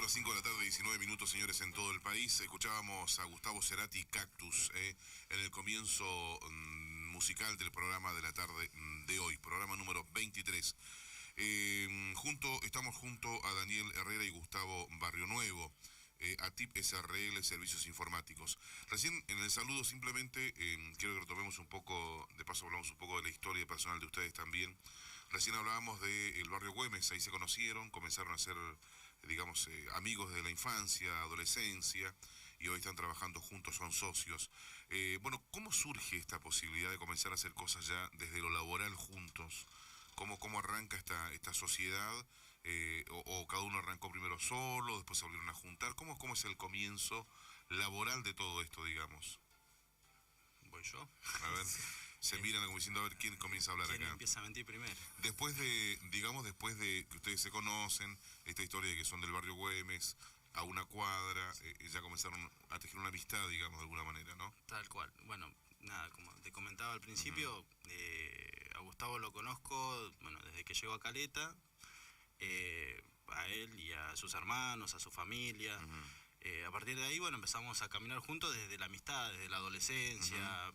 Siendo las 5 de la tarde, 19 minutos, señores, en todo el país. Escuchábamos a Gustavo Cerati, Cactus, en el comienzo musical del programa de la tarde de hoy, programa número 23. Estamos junto a Daniel Herrera y Gustavo Barrionuevo, ATIP SRL, Servicios Informáticos. Recién en el saludo simplemente quiero que retomemos un poco, de paso hablamos un poco de la historia personal de ustedes también. Recién hablábamos del barrio Güemes, ahí se conocieron, comenzaron a ser, digamos, amigos de la infancia, adolescencia, y hoy están trabajando juntos, son socios. Bueno, ¿cómo surge esta posibilidad de comenzar a hacer cosas ya desde lo laboral juntos? ¿Cómo arranca esta sociedad? O cada uno arrancó primero solo, después se volvieron a juntar. ¿Cómo es el comienzo laboral de todo esto, digamos? Voy yo. A ver, se miran como diciendo a ver quién comienza a hablar ¿Quién acá. empieza a mentir primero? Después de que ustedes se conocen, esta historia de que son del barrio Güemes, a una cuadra, ya comenzaron a tejer una amistad, digamos, de alguna manera, ¿no? Tal cual. Bueno, nada, como te comentaba al principio, a Gustavo lo conozco, bueno, desde que llegó a Caleta, a él y a sus hermanos, a su familia. A partir de ahí, bueno, empezamos a caminar juntos desde la amistad, desde la adolescencia,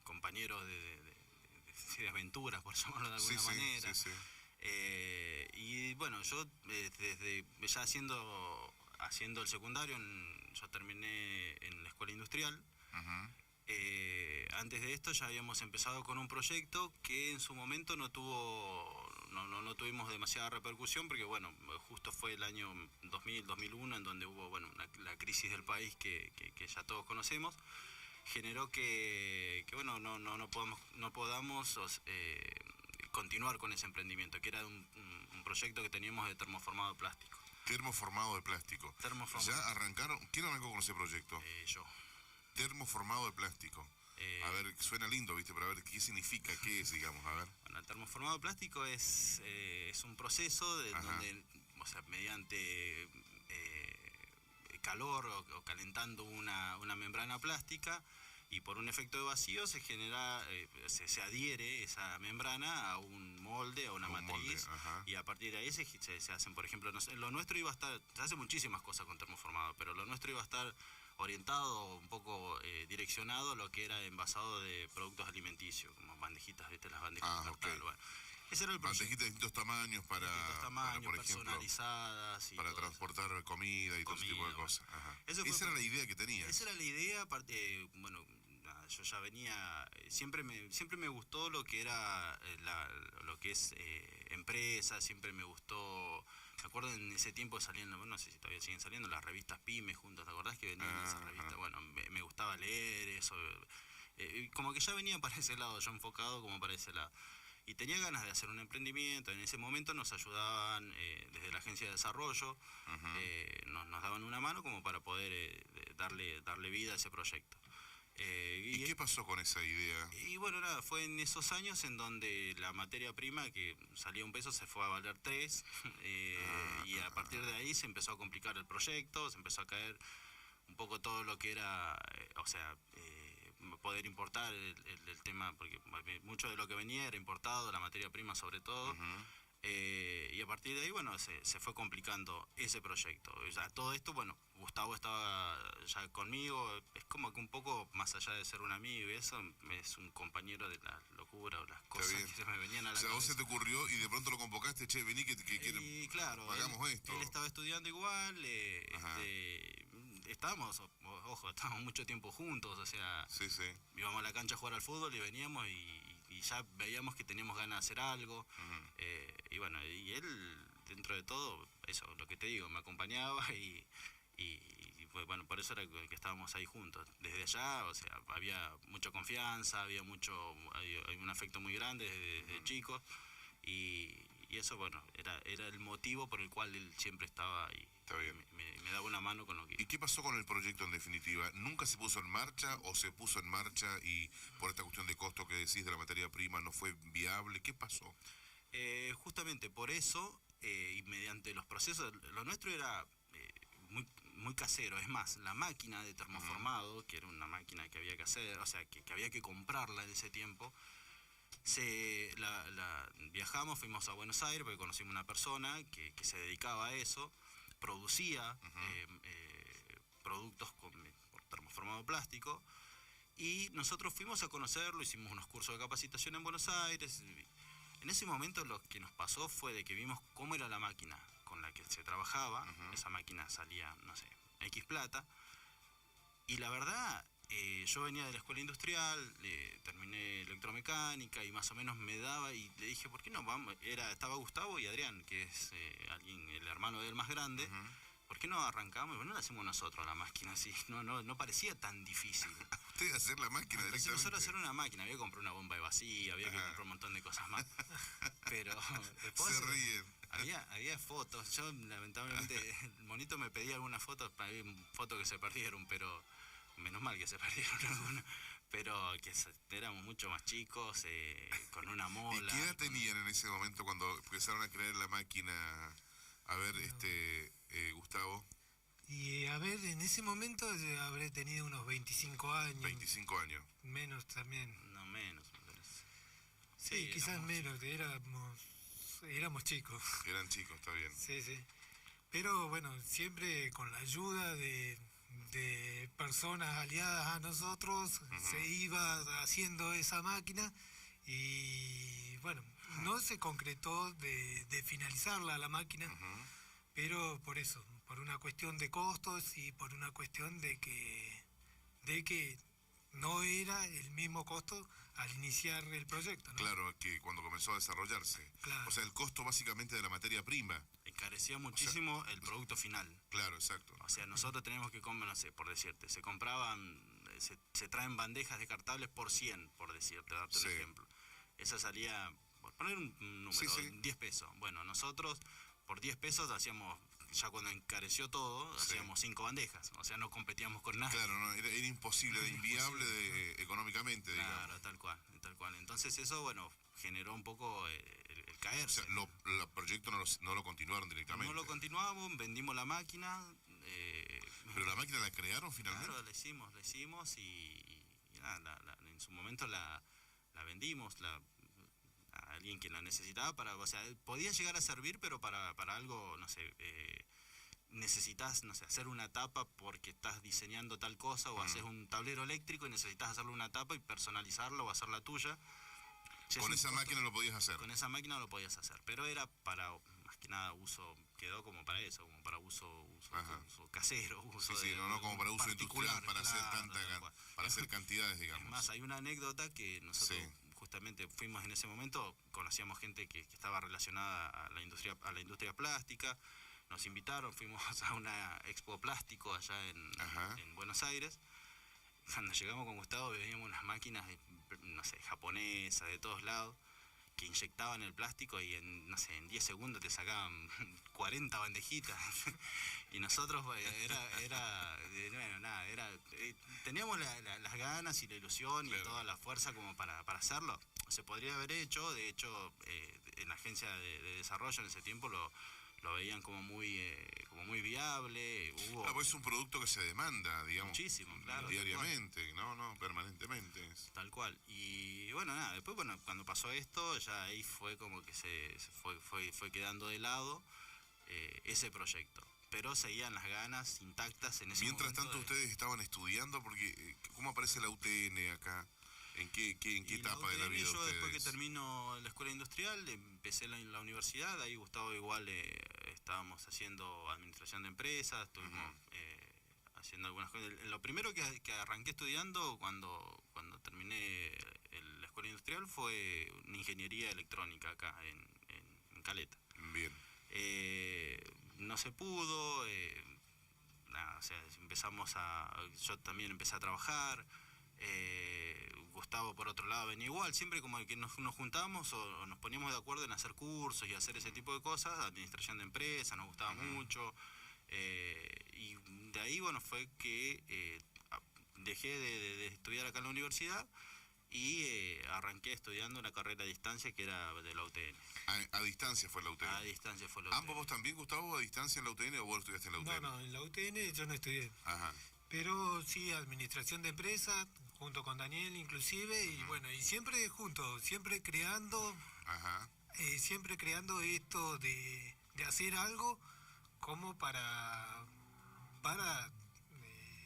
compañeros de aventuras, por llamarlo de alguna manera. Sí. Y bueno, yo desde ya haciendo el secundario, yo terminé en la escuela industrial. Antes de esto ya habíamos empezado con un proyecto que en su momento no tuvimos demasiada repercusión, porque bueno, justo fue el año 2000-2001 en donde hubo la crisis del país que ya todos conocemos, generó que bueno, no podamos continuar con ese emprendimiento, que era un proyecto que teníamos de termoformado de plástico. Termoformado de plástico. ¿Ya arrancaron? ¿Quién arrancó con ese proyecto? Yo. Termoformado de plástico. A ver, suena lindo, ¿viste? Pero a ver, ¿qué significa? ¿Qué es, digamos? A ver. Bueno, el termoformado de plástico es un proceso donde, o sea, mediante calor o calentando una membrana plástica, y por un efecto de vacío se genera, se adhiere esa membrana a un molde, a una matriz, y a partir de ahí se hacen, por ejemplo, lo nuestro iba a estar, se hacen muchísimas cosas con termoformado, pero lo nuestro iba a estar orientado, un poco direccionado a lo que era envasado de productos alimenticios, como bandejitas, ¿viste? Las bandejas de cartel. Bueno, ese era el proyecto. Bandejitas de distintos tamaños para por personalizadas. Ejemplo, para transportar comida y todo ese tipo de cosas. Esa era la idea que tenía. Esa era la idea, aparte, bueno, yo ya venía, siempre me gustó lo que era lo que es empresa, siempre me gustó. Me acuerdo en ese tiempo salían, no sé si todavía siguen saliendo, las revistas Pymes juntas, ¿te acordás que venían esas revistas? Bueno, me gustaba leer eso, como que ya venía para ese lado, yo enfocado como para ese lado. Y tenía ganas de hacer un emprendimiento. En ese momento nos ayudaban desde la agencia de desarrollo, nos daban una mano como para poder darle vida a ese proyecto. ¿Y qué pasó con esa idea? Y bueno, nada, fue en esos años en donde la materia prima que salía $1 se fue a valer 3, y a partir de ahí se empezó a complicar el proyecto, se empezó a caer un poco todo lo que era, poder importar el tema, porque mucho de lo que venía era importado, la materia prima sobre todo. Y a partir de ahí, bueno, se fue complicando ese proyecto. O sea, todo esto, bueno, Gustavo estaba ya conmigo, es como que un poco más allá de ser un amigo y eso, es un compañero de la locura o las cosas que se me venían a la cabeza. O sea, vos se te ocurrió y de pronto lo convocaste, che, vení que y claro, hagamos esto. Él estaba estudiando igual, estábamos mucho tiempo juntos, o sea, íbamos a la cancha a jugar al fútbol y veníamos y ya veíamos que teníamos ganas de hacer algo. Y bueno, y él, dentro de todo, eso, lo que te digo, me acompañaba y pues, bueno, por eso era que estábamos ahí juntos. Desde allá, o sea, había mucha confianza, había un afecto muy grande desde chicos, y eso, bueno, era el motivo por el cual él siempre estaba ahí. Está bien. Me daba una mano con lo que... ¿Y qué pasó con el proyecto en definitiva? ¿Nunca se puso en marcha o se puso en marcha y por esta cuestión de costo que decís de la materia prima no fue viable? ¿Qué pasó? Justamente por eso, y mediante los procesos, lo nuestro era muy casero. Es más, la máquina de termoformado, que era una máquina que había que hacer, o sea, que había que comprarla en ese tiempo, viajamos, fuimos a Buenos Aires porque conocimos una persona que se dedicaba a eso. producía productos por termoformado plástico, y nosotros fuimos a conocerlo, hicimos unos cursos de capacitación en Buenos Aires. En ese momento lo que nos pasó fue de que vimos cómo era la máquina con la que se trabajaba. Esa máquina salía, no sé, X plata, y la verdad, yo venía de la escuela industrial, terminé electromecánica y más o menos me daba, y le dije, ¿por qué no vamos? Estaba Gustavo y Adrián, que es el hermano de él más grande. ¿Por qué no arrancamos? Y bueno, lo hacemos nosotros la máquina así. No parecía tan difícil. Usted hacer la máquina Entonces directamente. nosotros hacer una máquina, había que comprar una bomba de vacío, había que comprar un montón de cosas más. Pero después Se ríen. había fotos. Yo lamentablemente, el monito me pedía algunas fotos, había fotos que se perdieron, pero menos mal que se perdieron algunas. Pero que éramos mucho más chicos, con una mola. ¿Y qué edad tenían en ese momento cuando empezaron a creer la máquina? A ver, Gustavo. Y a ver, en ese momento habré tenido unos 25 años. 25 años. Menos también. No, menos, me parece. Sí, quizás menos, éramos chicos. Eran chicos, está bien. Sí. Pero bueno, siempre con la ayuda de personas aliadas a nosotros, se iba haciendo esa máquina, y bueno, no se concretó de finalizarla la máquina, pero por eso, por una cuestión de costos y por una cuestión de que no era el mismo costo al iniciar el proyecto, ¿no? Claro, que cuando comenzó a desarrollarse. Claro. O sea, el costo básicamente de la materia prima. Encarecía muchísimo el producto final. Claro, exacto. O sea, nosotros tenemos que comer, no sé, por decirte, se traen bandejas descartables por 100, por decirte, darte un ejemplo. Esa salía, por poner un número, 10 pesos. Bueno, nosotros por 10 pesos hacíamos, ya cuando encareció todo, hacíamos 5 bandejas. O sea, no competíamos con nada. Claro, no, era imposible, era inviable económicamente, digamos. Claro, tal cual. Entonces eso, bueno, generó un poco el caerse. O sea, el proyecto no lo continuaron directamente. No lo continuamos, vendimos la máquina. ¿Pero la máquina la crearon finalmente? Claro, la hicimos y nada, en su momento la vendimos a alguien que la necesitaba o sea, podía llegar a servir, pero para algo, no sé, necesitas, no sé, hacer una tapa porque estás diseñando tal cosa, o haces un tablero eléctrico y necesitas hacerle una tapa y personalizarla o hacerla tuya. Con esa máquina lo podías hacer. Con esa máquina lo podías hacer, pero era para, más que nada, quedó como para eso, como para uso casero, no como para uso industrial, para claro, para hacer cantidades, digamos. Es más, hay una anécdota que nosotros justamente fuimos en ese momento, conocíamos gente que estaba relacionada a la industria plástica, nos invitaron, fuimos a una expo plástico allá en Buenos Aires. Cuando llegamos con Gustavo veíamos unas máquinas, no sé, japonesas, de todos lados, que inyectaban el plástico y en 10 segundos te sacaban 40 bandejitas. Y nosotros, teníamos las ganas y la ilusión y toda la fuerza como para hacerlo. Se podría haber hecho, de hecho, en la agencia de desarrollo en ese tiempo lo veían como muy viable. Pues es un producto que se demanda, digamos. Muchísimo, claro. Diariamente, no, permanentemente. Tal cual. Y bueno, nada, después cuando pasó esto, ya ahí fue como que se fue quedando de lado ese proyecto. Pero seguían las ganas intactas en ese momento. Mientras tanto ustedes estaban estudiando, porque ¿cómo aparece la UTN acá? ¿En qué etapa de la vida yo ustedes? Después que termino la escuela industrial, empecé la universidad, ahí Gustavo igual estábamos haciendo administración de empresas, estuvimos haciendo algunas cosas. Lo primero que arranqué estudiando cuando terminé la escuela industrial fue una ingeniería electrónica acá en Caleta. Bien. No se pudo, o sea, yo también empecé a trabajar. Gustavo por otro lado venía igual, siempre como que nos juntábamos o nos poníamos de acuerdo en hacer cursos y hacer ese tipo de cosas, administración de empresas, nos gustaba mucho, y de ahí bueno fue que dejé de estudiar acá en la universidad y arranqué estudiando una carrera a distancia que era de la UTN. ¿A distancia fue la UTN? A distancia fue la UTN. ¿Ambos vos también, Gustavo, a distancia en la UTN o vos estudiaste en la UTN? No, en la UTN yo no estudié. Ajá. Pero sí, administración de empresas, junto con Daniel inclusive, y bueno, y siempre juntos, siempre creando esto de hacer algo como para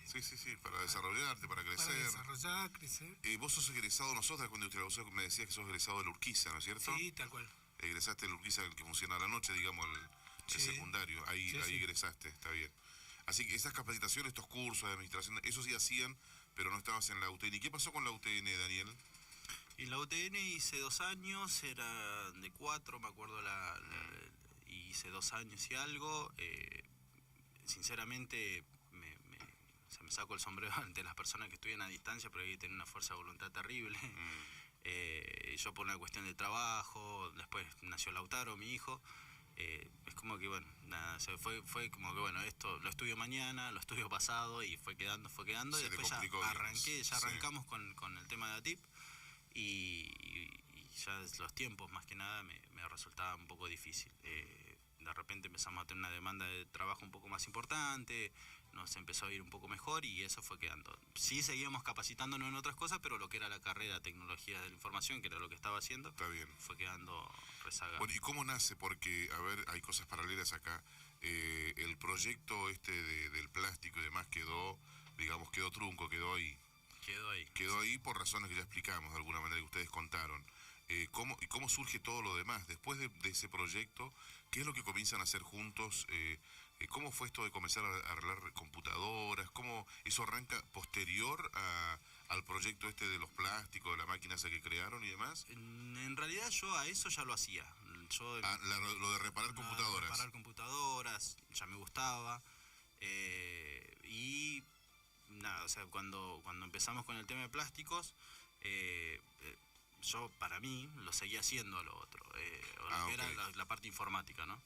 Sí, para desarrollarte, para crecer. desarrollar, crecer. Vos sos egresado, no sos de la Escuela Industrial, vos me decías que sos egresado de la Urquiza, ¿no es cierto? Sí, tal cual. Egresaste de la Urquiza, el que funciona a la noche, digamos, el Sí. secundario, ahí Sí. egresaste, está bien. Así que esas capacitaciones, estos cursos de administración, eso sí hacían, pero no estabas en la UTN. ¿Y qué pasó con la UTN, Daniel? Y la UTN hice 2 años, era de 4, me acuerdo, y hice 2 años y algo. Sinceramente, me saco el sombrero ante las personas que estudian a distancia, pero hay que tener una fuerza de voluntad terrible. Yo por una cuestión de trabajo, después nació Lautaro, mi hijo. Es como que, bueno, nada, fue como que, bueno, esto lo estudio mañana, lo estudio pasado, y fue quedando, y Se te después complicó, digamos. arrancamos con el tema de ATIP, y ya los tiempos, más que nada, me resultaba un poco difícil. De repente empezamos a tener una demanda de trabajo un poco más importante, nos empezó a ir un poco mejor, y eso fue quedando. Sí seguíamos capacitándonos en otras cosas, pero lo que era la carrera Tecnología de la Información, que era lo que estaba haciendo, Está bien. fue quedando rezagado. Bueno, ¿y cómo nace? Porque, a ver, hay cosas paralelas acá. El proyecto del plástico y demás quedó, digamos, quedó trunco, quedó ahí. Quedó ahí. Quedó ahí por razones que ya explicamos, de alguna manera, que ustedes contaron. ¿Cómo surge todo lo demás? Después de ese proyecto, ¿qué es lo que comienzan a hacer juntos? ¿Cómo fue esto de comenzar a arreglar computadoras? ¿Cómo eso arranca posterior al proyecto este de los plásticos, de la máquina esa que crearon y demás? En realidad yo a eso ya lo hacía. Yo Lo de reparar computadoras. reparar computadoras, ya me gustaba. Y nada, o sea, cuando empezamos con el tema de plásticos, yo para mí lo seguía haciendo a lo otro, lo que era la parte informática, ¿no?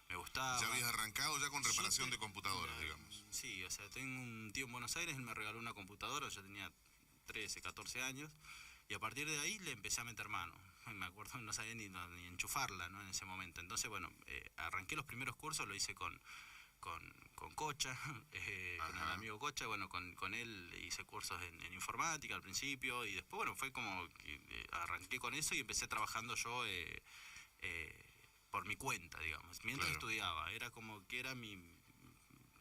Me gustaba. ¿Ya habías arrancado ya con reparación de computadoras, la, digamos? Sí, o sea, tengo un tío en Buenos Aires, él me regaló una computadora, yo tenía 13, 14 años, y a partir de ahí le empecé a meter mano. Me acuerdo, no sabía ni enchufarla, ¿no? En ese momento. Entonces, bueno, arranqué los primeros cursos, lo hice con Cocha, con el amigo Cocha. Bueno, con él hice cursos en informática al principio, y después, bueno, fue como que arranqué con eso y empecé trabajando yo por mi cuenta, digamos, mientras estudiaba. Era como que era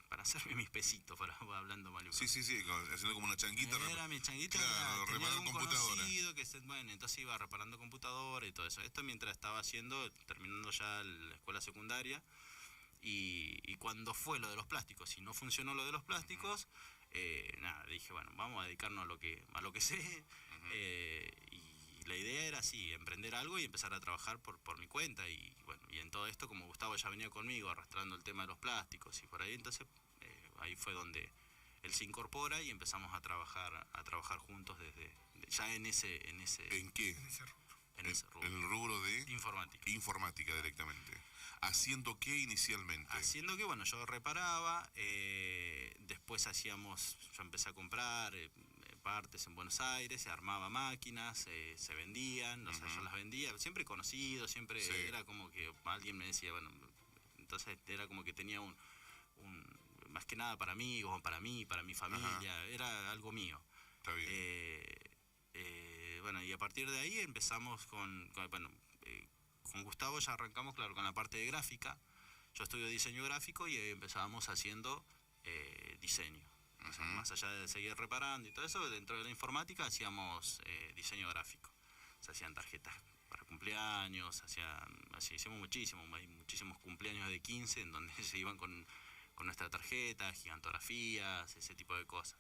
para hacerme mis pesitos, hablando mal. Sí, haciendo como una changuita. Era mi changuita, claro, tenía reparar algún computadora. conocido que bueno, entonces iba reparando computadora y todo eso. Esto mientras estaba terminando ya la escuela secundaria, y cuando fue lo de los plásticos, y no funcionó lo de los plásticos, nada, dije, bueno, vamos a dedicarnos a lo que sé, y la idea era así, emprender algo y empezar a trabajar por mi cuenta, y bueno, y en todo esto, como Gustavo ya venía conmigo arrastrando el tema de los plásticos y por ahí, entonces ahí fue donde él se incorpora y empezamos a trabajar juntos ya en ese ¿En qué? en ese rubro. En el rubro de Informática directamente. ¿Haciendo qué inicialmente? Haciendo que, bueno, yo reparaba, después yo empecé a comprar partes en Buenos Aires, se armaba máquinas, se vendían, o sea, yo las vendía, siempre conocido, siempre era como que alguien me decía, bueno, entonces era como que tenía un más que nada para amigos, para mí, para mi familia, era algo mío. Está bien. Bueno, y a partir de ahí empezamos con Gustavo ya arrancamos, claro, con la parte de gráfica. Yo estudio diseño gráfico y empezábamos haciendo diseño. O sea, más allá de seguir reparando y todo eso, dentro de la informática hacíamos diseño gráfico. Se hacían tarjetas para cumpleaños, hicimos muchísimos cumpleaños de 15 en donde se iban con nuestra tarjeta, gigantografías, ese tipo de cosas.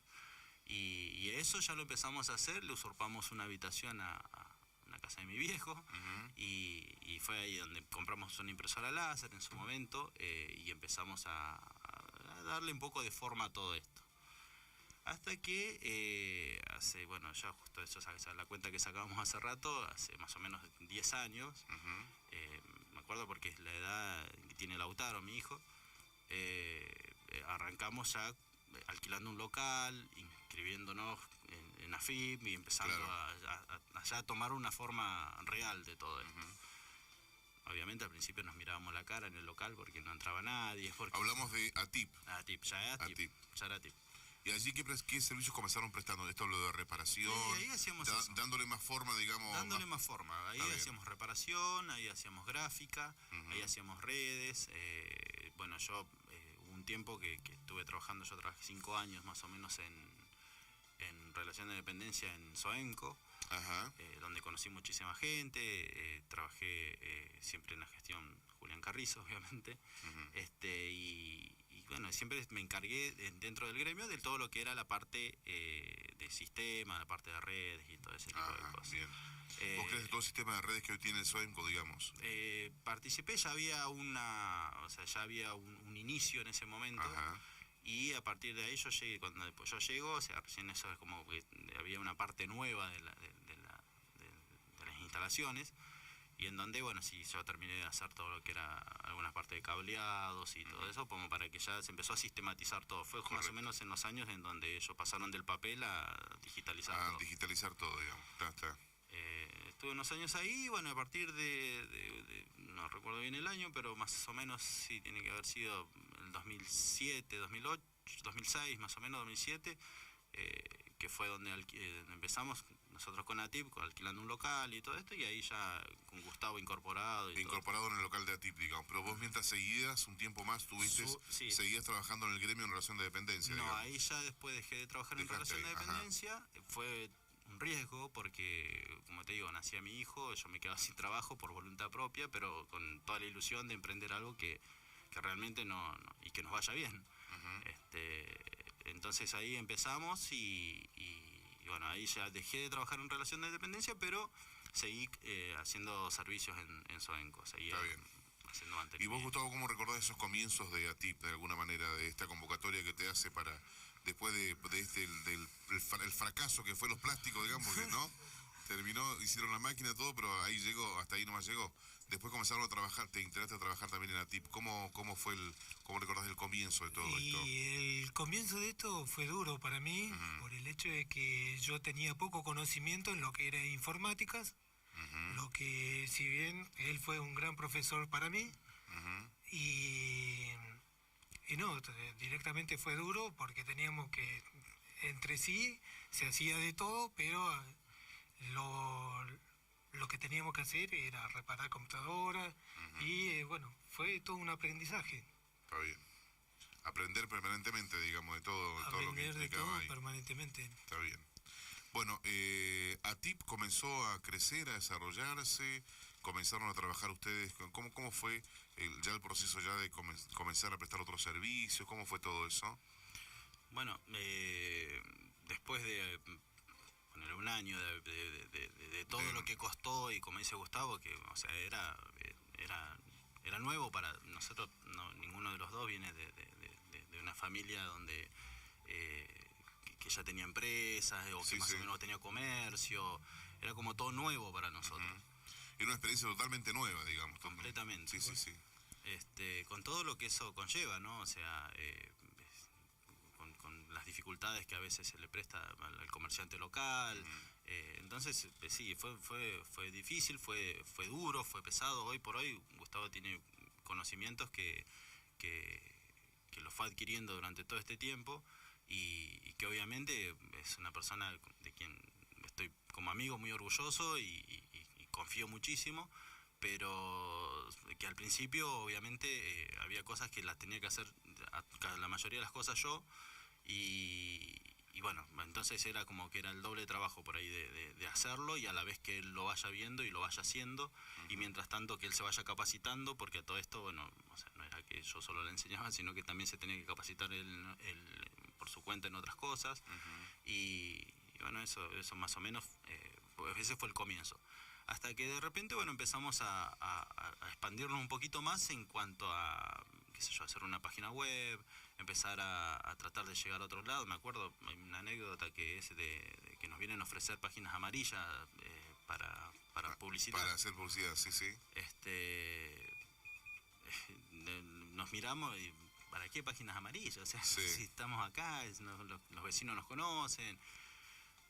Y eso ya lo empezamos a hacer, le usurpamos una habitación a la casa de mi viejo, y fue ahí donde compramos una impresora láser en su momento, y empezamos a darle un poco de forma a todo esto. Hasta que ya justo eso, la cuenta que sacábamos hace rato, hace más o menos 10 años, me acuerdo porque es la edad que tiene Lautaro, mi hijo, arrancamos ya alquilando un local, inscribiéndonos en AFIP y empezando a tomar una forma real de todo esto. Obviamente al principio nos mirábamos la cara en el local porque no entraba nadie. Hablamos de ATIP. Ya era ATIP. ¿Y allí qué servicios comenzaron prestando? Esto lo de reparación, ahí hacíamos eso. Dándole más forma, digamos. Dándole más forma. Ahí hacíamos reparación, ahí hacíamos gráfica, ahí hacíamos redes. Bueno, yo un tiempo que estuve trabajando, yo trabajé 5 años más o menos en relación de dependencia en Soenco, Ajá. donde conocí muchísima gente, trabajé siempre en la gestión Julián Carrizo, obviamente, y bueno, siempre me encargué dentro del gremio de todo lo que era la parte de sistema, la parte de redes y todo ese tipo de cosas. Bien. ¿Vos crees todo el sistema de redes que hoy tiene el SOEMCO, digamos? Participé, ya había ya había un inicio en ese momento. Ajá. Y a partir de ahí yo llegué, cuando después yo llego, o sea, recién eso es como que había una parte nueva de las instalaciones, y en donde, bueno, sí, yo terminé de hacer todo lo que era algunas partes de cableados y todo eso, como para que ya se empezó a sistematizar todo. Fue más o menos en los años en donde ellos pasaron del papel a digitalizar todo. Digitalizar todo, digamos. Está. Estuve unos años ahí, bueno, a partir no recuerdo bien el año, pero más o menos sí tiene que haber sido el 2007, 2008, 2006, más o menos 2007, que fue donde empezamos nosotros con ATIP, alquilando un local y todo esto, y ahí ya con Gustavo incorporado. Incorporado en el local de ATIP, digamos. Pero vos mientras seguías, un tiempo más, seguías trabajando en el gremio en relación de dependencia, No, digamos. ahí ya después dejé de trabajar en relación de dependencia, fue un riesgo porque, como te digo, nacía mi hijo, yo me quedaba sin trabajo por voluntad propia, pero con toda la ilusión de emprender algo que realmente no y que nos vaya bien. Entonces ahí empezamos y bueno, ahí ya dejé de trabajar en relación de dependencia, pero seguí haciendo servicios en Soenco, seguía haciendo mantenimiento. ¿Y vos, Gustavo, cómo recordás esos comienzos de ATIP, de alguna manera, de esta convocatoria que te hace para, después del fracaso que fue los plásticos, digamos, porque no hicieron la máquina, todo, pero ahí llegó, hasta ahí nomás llegó. Después comenzaron a trabajar, te integraste a trabajar también en ATIP. ¿Cómo recordás el comienzo de todo esto? Y el comienzo de esto fue duro para mí, por el hecho de que yo tenía poco conocimiento en lo que era informáticas, lo que, si bien él fue un gran profesor para mí, y no, directamente fue duro porque teníamos que, entre sí, se hacía de todo, pero lo que teníamos que hacer era reparar computadoras y bueno, fue todo un aprendizaje. Está bien. Aprender permanentemente, digamos, de todo lo que implicaba ahí. Permanentemente. Está bien. Bueno, ATIP comenzó a crecer, a desarrollarse, comenzaron a trabajar ustedes. ¿Cómo fue ya el proceso ya de comenzar a prestar otros servicios? ¿Cómo fue todo eso? Bueno, después de poner un año de todo lo que costó, y como dice Gustavo, que o sea era nuevo para nosotros, ninguno de los dos viene de una familia donde que ya tenía empresas o que más o menos tenía comercio, era como todo nuevo para nosotros. Era una experiencia totalmente nueva, digamos. Completamente. Sí. Con todo lo que eso conlleva, ¿no? O sea, con las dificultades que a veces se le presta al comerciante local. Entonces, sí, fue difícil, fue duro, fue pesado. Hoy por hoy Gustavo tiene conocimientos que los fue adquiriendo durante todo este tiempo y que obviamente es una persona de quien estoy como amigo muy orgulloso y confío muchísimo, pero que al principio obviamente había cosas que las tenía que hacer, la mayoría de las cosas yo, y bueno, entonces era como que era el doble trabajo por ahí de hacerlo, y a la vez que él lo vaya viendo y lo vaya haciendo, y mientras tanto que él se vaya capacitando, porque a todo esto, bueno, o sea, no era que yo solo le enseñaba, sino que también se tenía que capacitar él por su cuenta en otras cosas, y bueno, eso más o menos, pues ese fue el comienzo. Hasta que de repente, bueno, empezamos a expandirnos un poquito más en cuanto a, qué sé yo, hacer una página web, empezar a tratar de llegar a otro lado. Me acuerdo, hay una anécdota que es de que nos vienen a ofrecer páginas amarillas para publicitar. Para hacer publicidad, sí. Nos miramos y, ¿para qué páginas amarillas? O sea, si estamos acá, los vecinos nos conocen.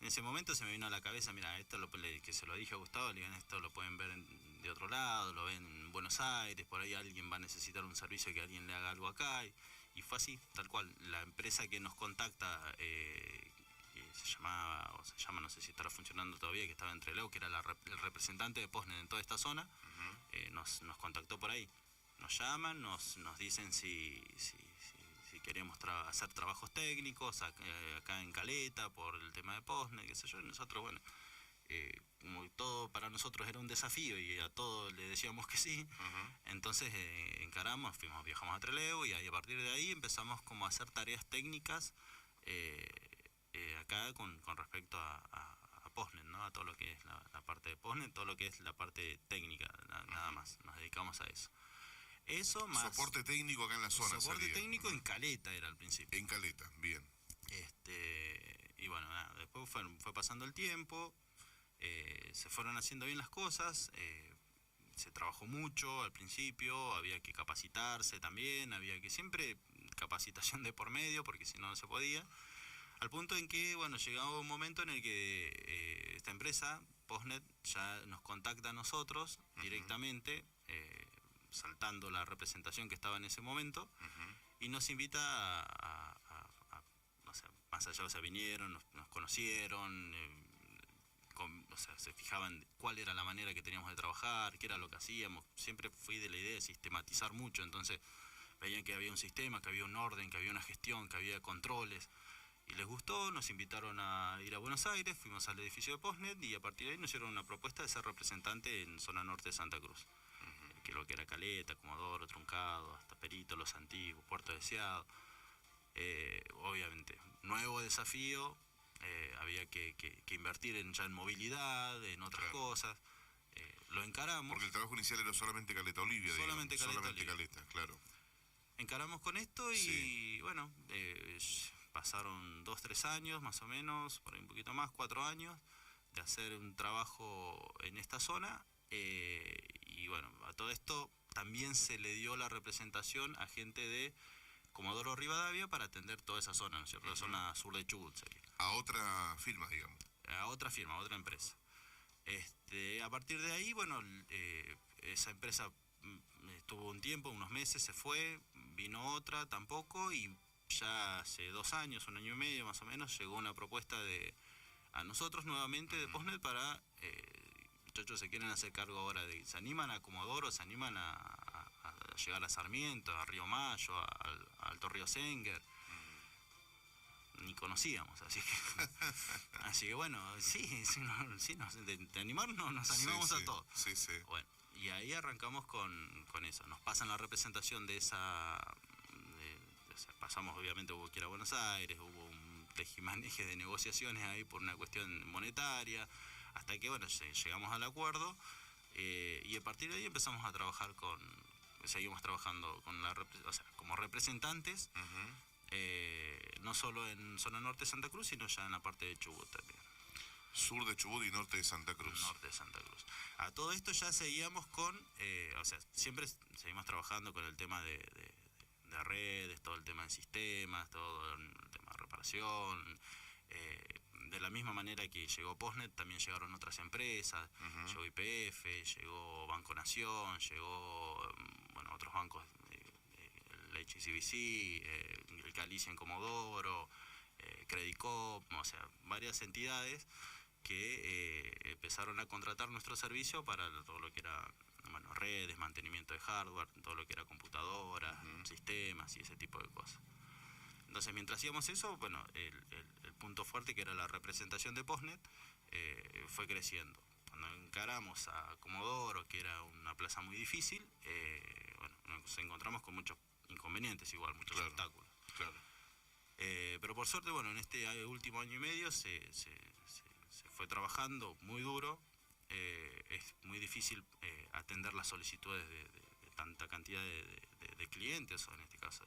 En ese momento se me vino a la cabeza, mira, esto que se lo dije a Gustavo, le digan, esto lo pueden ver de otro lado, lo ven en Buenos Aires, por ahí alguien va a necesitar un servicio, que alguien le haga algo acá, y fue así, tal cual. La empresa que nos contacta, que se llama, no sé si estará funcionando todavía, que estaba en Trelew, que era el representante de Postnet en toda esta zona, nos contactó por ahí. Nos llaman, nos dicen si queríamos hacer trabajos técnicos acá en Caleta por el tema de Postnet, qué sé yo, y nosotros, bueno, como todo para nosotros era un desafío y a todo le decíamos que sí, entonces encaramos, viajamos a Trelew y ahí, a partir de ahí empezamos como a hacer tareas técnicas acá con respecto a Postnet, ¿no? A todo lo que es la parte de Postnet, todo lo que es la parte técnica, nada más, nos dedicamos a eso. Eso más... Soporte técnico acá en la zona. Soporte técnico en Caleta era al principio. En Caleta, bien. Y bueno, nada, después fue pasando el tiempo, se fueron haciendo bien las cosas, se trabajó mucho al principio, había que capacitarse también, había que siempre capacitación de por medio, porque si no, no se podía. Al punto en que, bueno, llegaba un momento en el que esta empresa, Postnet, ya nos contacta a nosotros directamente, saltando la representación que estaba en ese momento, y nos invita o sea, más allá, o sea, vinieron, nos conocieron, o sea, se fijaban cuál era la manera que teníamos de trabajar, qué era lo que hacíamos. Siempre fui de la idea de sistematizar mucho, entonces veían que había un sistema, que había un orden, que había una gestión, que había controles, y les gustó, nos invitaron a ir a Buenos Aires, fuimos al edificio de Postnet, y a partir de ahí nos hicieron una propuesta de ser representante en zona norte de Santa Cruz, que lo que era Caleta, Comodoro, Truncado, hasta Perito, Los Antiguos, Puerto Deseado. Obviamente, nuevo desafío, había que invertir ya en movilidad, en otras cosas. Lo encaramos. Porque el trabajo inicial era solamente Caleta Olivia, solamente digamos. Caleta Solamente Olivia. Caleta, claro. Encaramos con esto y bueno, pasaron 2-3 años más o menos, por ahí un poquito más, 4 años, de hacer un trabajo en esta zona. Y bueno, a todo esto también se le dio la representación a gente de Comodoro Rivadavia para atender toda esa zona, ¿no es cierto? La zona sur de Chubut sería. A otra firma, digamos. A otra firma, a otra empresa. A partir de ahí, bueno, esa empresa estuvo un tiempo, unos meses, se fue, vino otra tampoco, y ya hace 2 años, 1 año y medio más o menos, llegó una propuesta a nosotros nuevamente de Postnet para, muchachos, se quieren hacer cargo ahora se animan a Comodoro, se animan a llegar a Sarmiento, a Río Mayo, a Alto Río Senger. Ni conocíamos, así que bueno, sí, de animarnos nos animamos a todo. Sí. Bueno, y ahí arrancamos con eso. Nos pasan la representación de esa, pasamos, obviamente hubo que ir a Buenos Aires, hubo un tejimaneje de negociaciones ahí por una cuestión monetaria, hasta que bueno, llegamos al acuerdo, y a partir de ahí empezamos a trabajar seguimos trabajando como representantes. No solo en zona norte de Santa Cruz, sino ya en la parte de Chubut también. Sur de Chubut y norte de Santa Cruz. Norte de Santa Cruz. A todo esto ya seguíamos siempre seguimos trabajando con el tema de redes, todo el tema de sistemas, todo el tema de reparación. De la misma manera que llegó Postnet, también llegaron otras empresas, llegó YPF, llegó Banco Nación, llegó otros bancos, el HSBC, el Galicia en Comodoro, Credicop, o sea, varias entidades que empezaron a contratar nuestro servicio para todo lo que era redes, mantenimiento de hardware, todo lo que era computadoras, sistemas y ese tipo de cosas. Entonces, mientras hacíamos eso, bueno, el punto fuerte, que era la representación de Postnet, fue creciendo. Cuando encaramos a Comodoro, que era una plaza muy difícil, nos encontramos con muchos inconvenientes, igual, muchos obstáculos. Claro. Pero por suerte, bueno, en este último año y medio se fue trabajando muy duro. Es muy difícil atender las solicitudes de tanta cantidad de clientes, o en este caso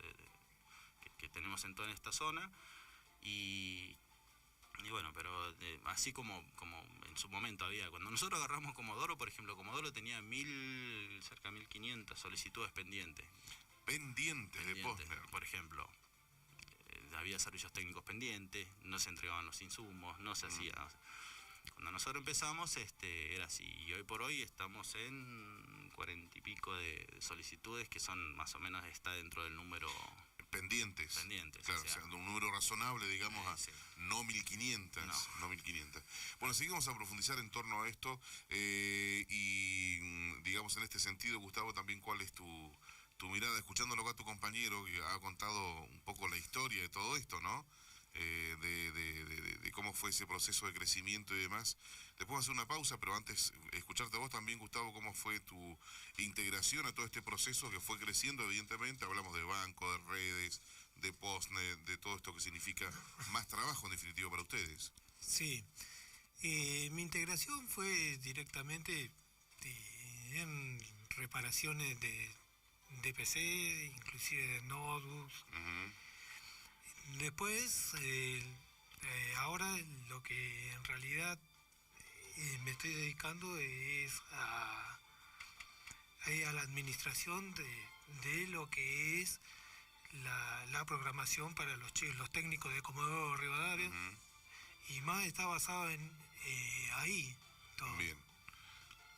que tenemos en toda esta zona, y bueno, pero así como en su momento había, cuando nosotros agarramos Comodoro, por ejemplo, Comodoro tenía cerca de 1500 solicitudes pendientes. Pendientes de Postnet. Por ejemplo, había servicios técnicos pendientes, no se entregaban los insumos, no se hacía. Cuando nosotros empezamos, era así, y hoy por hoy estamos en 40 y pico de solicitudes, que son más o menos, está dentro del número pendientes, claro, o sea, un número razonable, digamos, sí. No 1500, no 1500. Bueno, seguimos a profundizar en torno a esto, y digamos, en este sentido, Gustavo, también cuál es tu tu mirada, escuchándolo acá a tu compañero, que ha contado un poco la historia de todo esto, ¿no? De cómo fue ese proceso de crecimiento y demás. Después vamos a hacer una pausa, pero antes escucharte a vos también, Gustavo, cómo fue tu integración a todo este proceso que fue creciendo, evidentemente. Hablamos de banco, de redes, de Postnet, de todo esto que significa más trabajo en definitiva para ustedes. Sí, mi integración fue directamente en reparaciones de PC, inclusive de notebooks. Después, ahora lo que en realidad me estoy dedicando es a la administración de lo que es la programación para los técnicos de Comodoro Rivadavia, y más está basado en ahí todo. Bien.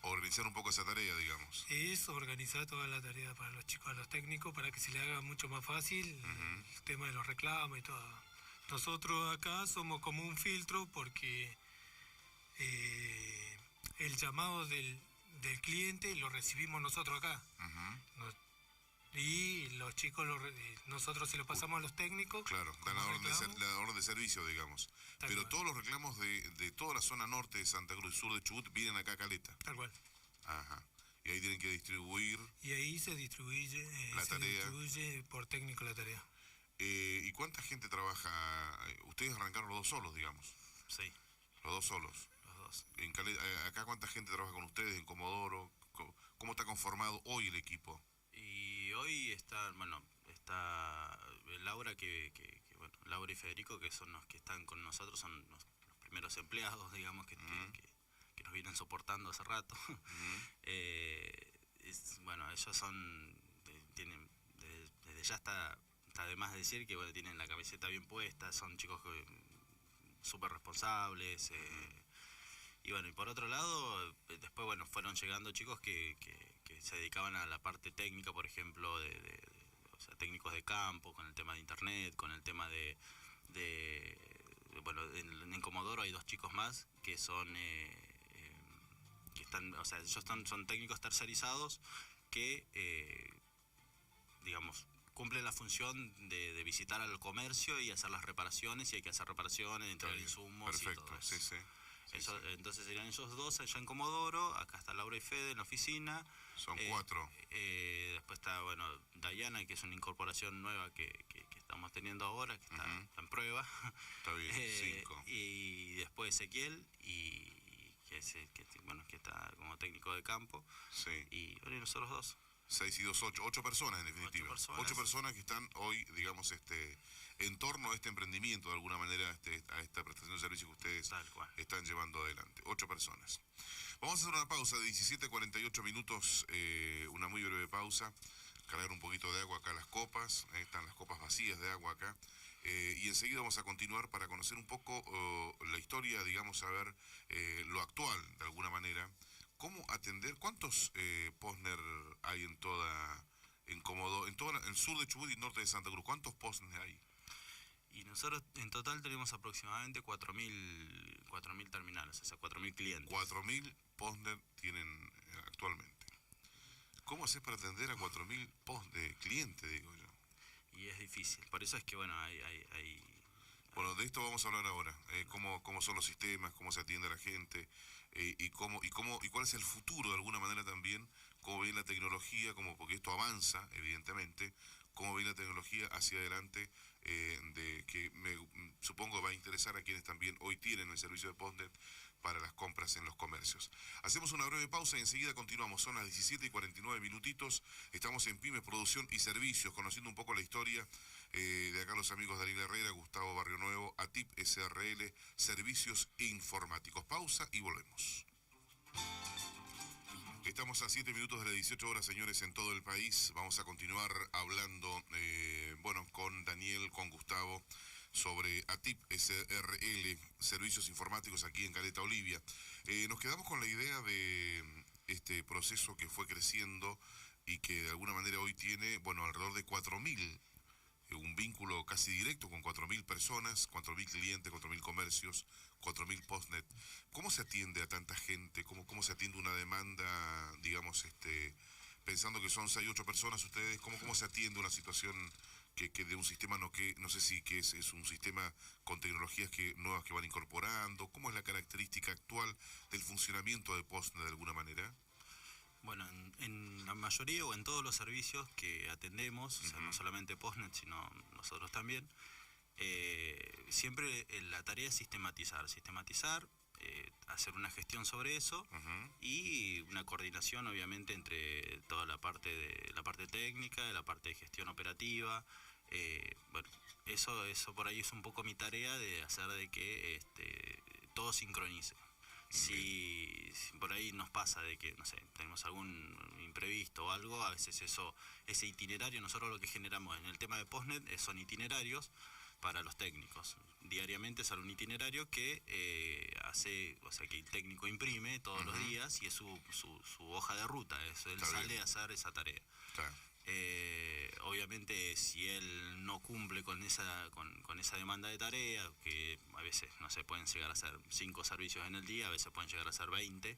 Organizar un poco esa tarea, digamos. Es organizar toda la tarea para los chicos, a los técnicos, para que se les haga mucho más fácil el tema de los reclamos y todo. Nosotros acá somos como un filtro porque el llamado del cliente lo recibimos nosotros acá. Y los chicos, nosotros se lo pasamos a los técnicos. Claro, la orden de servicio, digamos. Tal Pero cual. todos los reclamos de toda la zona norte de Santa Cruz y sur de Chubut vienen acá a Caleta. Tal cual. Ajá. Y ahí tienen que distribuir. Y ahí se distribuye, distribuye por técnico la tarea. ¿Y cuánta gente trabaja? Ustedes arrancaron los dos solos, digamos. Sí, Los dos solos. los dos. En Caleta, acá cuánta gente trabaja con ustedes en Comodoro. ¿Cómo está conformado hoy el equipo? Y hoy está Laura, bueno, Laura y Federico, que son los que están con nosotros, son los primeros empleados, digamos, que nos vienen soportando hace rato. Bueno, ellos tienen, desde ya está de más decir que bueno, tienen la camiseta bien puesta, son chicos súper responsables. Y bueno, y por otro lado, después bueno, fueron llegando chicos que se dedicaban a la parte técnica, por ejemplo, o sea, técnicos de campo, con el tema de internet, con el tema bueno, en Comodoro hay dos chicos más que son que están, o sea, ellos son técnicos tercerizados que digamos cumplen la función de visitar al comercio y hacer las reparaciones, y hay que hacer reparaciones, entregar insumos. Perfecto, y todo eso. sí. Entonces serían ellos dos allá en Comodoro. Acá está Laura y Fede en la oficina. Son 4. Después está, bueno, Dayana, que es una incorporación nueva que estamos teniendo ahora, que está en prueba. Está bien, 5. Y después Ezequiel, que está como técnico de campo. Sí. Y bueno, y nosotros dos. 6 y 2, 8. 8 personas, en definitiva. 8 personas que están hoy, digamos, en torno a este emprendimiento, de alguna manera, a esta prestación de servicio que ustedes están llevando adelante. 8 personas. Vamos a hacer una pausa de 17:48 minutos, una muy breve pausa. Cargar un poquito de agua acá a las copas. Están las copas vacías de agua acá. Y enseguida vamos a continuar para conocer un poco la historia, digamos, a ver lo actual, de alguna manera. ¿Cómo atender? ¿Cuántos Postner hay en todo el sur de Chubut y norte de Santa Cruz? ¿Cuántos Postner hay? Y nosotros en total tenemos aproximadamente 4.000 terminales, o sea, 4.000 clientes. 4.000 Postner tienen actualmente. ¿Cómo haces para atender a 4.000 clientes, digo yo? Y es difícil, por eso es que, bueno, hay Bueno, de esto vamos a hablar ahora, cómo son los sistemas, cómo se atiende a la gente, y cuál es el futuro de alguna manera también, cómo viene la tecnología, porque esto avanza, evidentemente, cómo viene la tecnología hacia adelante, que supongo va a interesar a quienes también hoy tienen el servicio de Postnet para las compras en los comercios. Hacemos una breve pausa y enseguida continuamos. Son las 17:49 minutitos. Estamos en Pymes, Producción y Servicios, conociendo un poco la historia de acá los amigos Daniel Herrera, Gustavo Barrio Nuevo, ATIP SRL, Servicios Informáticos. Pausa y volvemos. Estamos a 7 minutos de las 18 horas, señores, en todo el país. Vamos a continuar hablando, con Daniel, con Gustavo, sobre ATIP SRL, Servicios Informáticos aquí en Caleta Olivia. Nos quedamos con la idea de este proceso que fue creciendo y que de alguna manera hoy tiene, alrededor de 4.000, un vínculo casi directo con 4.000 personas, 4.000 clientes, 4.000 comercios, 4.000 Postnet. ¿Cómo se atiende a tanta gente? ¿Cómo se atiende una demanda, digamos, pensando que son 6, 8 personas, ustedes, ¿cómo se atiende una situación que de un sistema no sé si que es un sistema con tecnologías nuevas que van incorporando? ¿Cómo es la característica actual del funcionamiento de Postnet de alguna manera? Bueno, en la mayoría o en todos los servicios que atendemos, o sea, no solamente Postnet, sino nosotros también, siempre la tarea es sistematizar, hacer una gestión sobre eso y una coordinación obviamente entre toda la parte técnica, la parte de gestión operativa. Bueno, eso por ahí es un poco mi tarea de hacer de que todo sincronice. Si por ahí nos pasa de que, no sé, tenemos algún imprevisto o algo, a veces ese itinerario, nosotros lo que generamos en el tema de Postnet son itinerarios para los técnicos. Diariamente sale un itinerario que o sea, que el técnico imprime todos los días y es su hoja de ruta, él sale a hacer esa tarea. Claro. Obviamente si él no cumple con esa demanda de tarea, que a veces no se pueden llegar a hacer 5 servicios en el día, a veces pueden llegar a ser 20,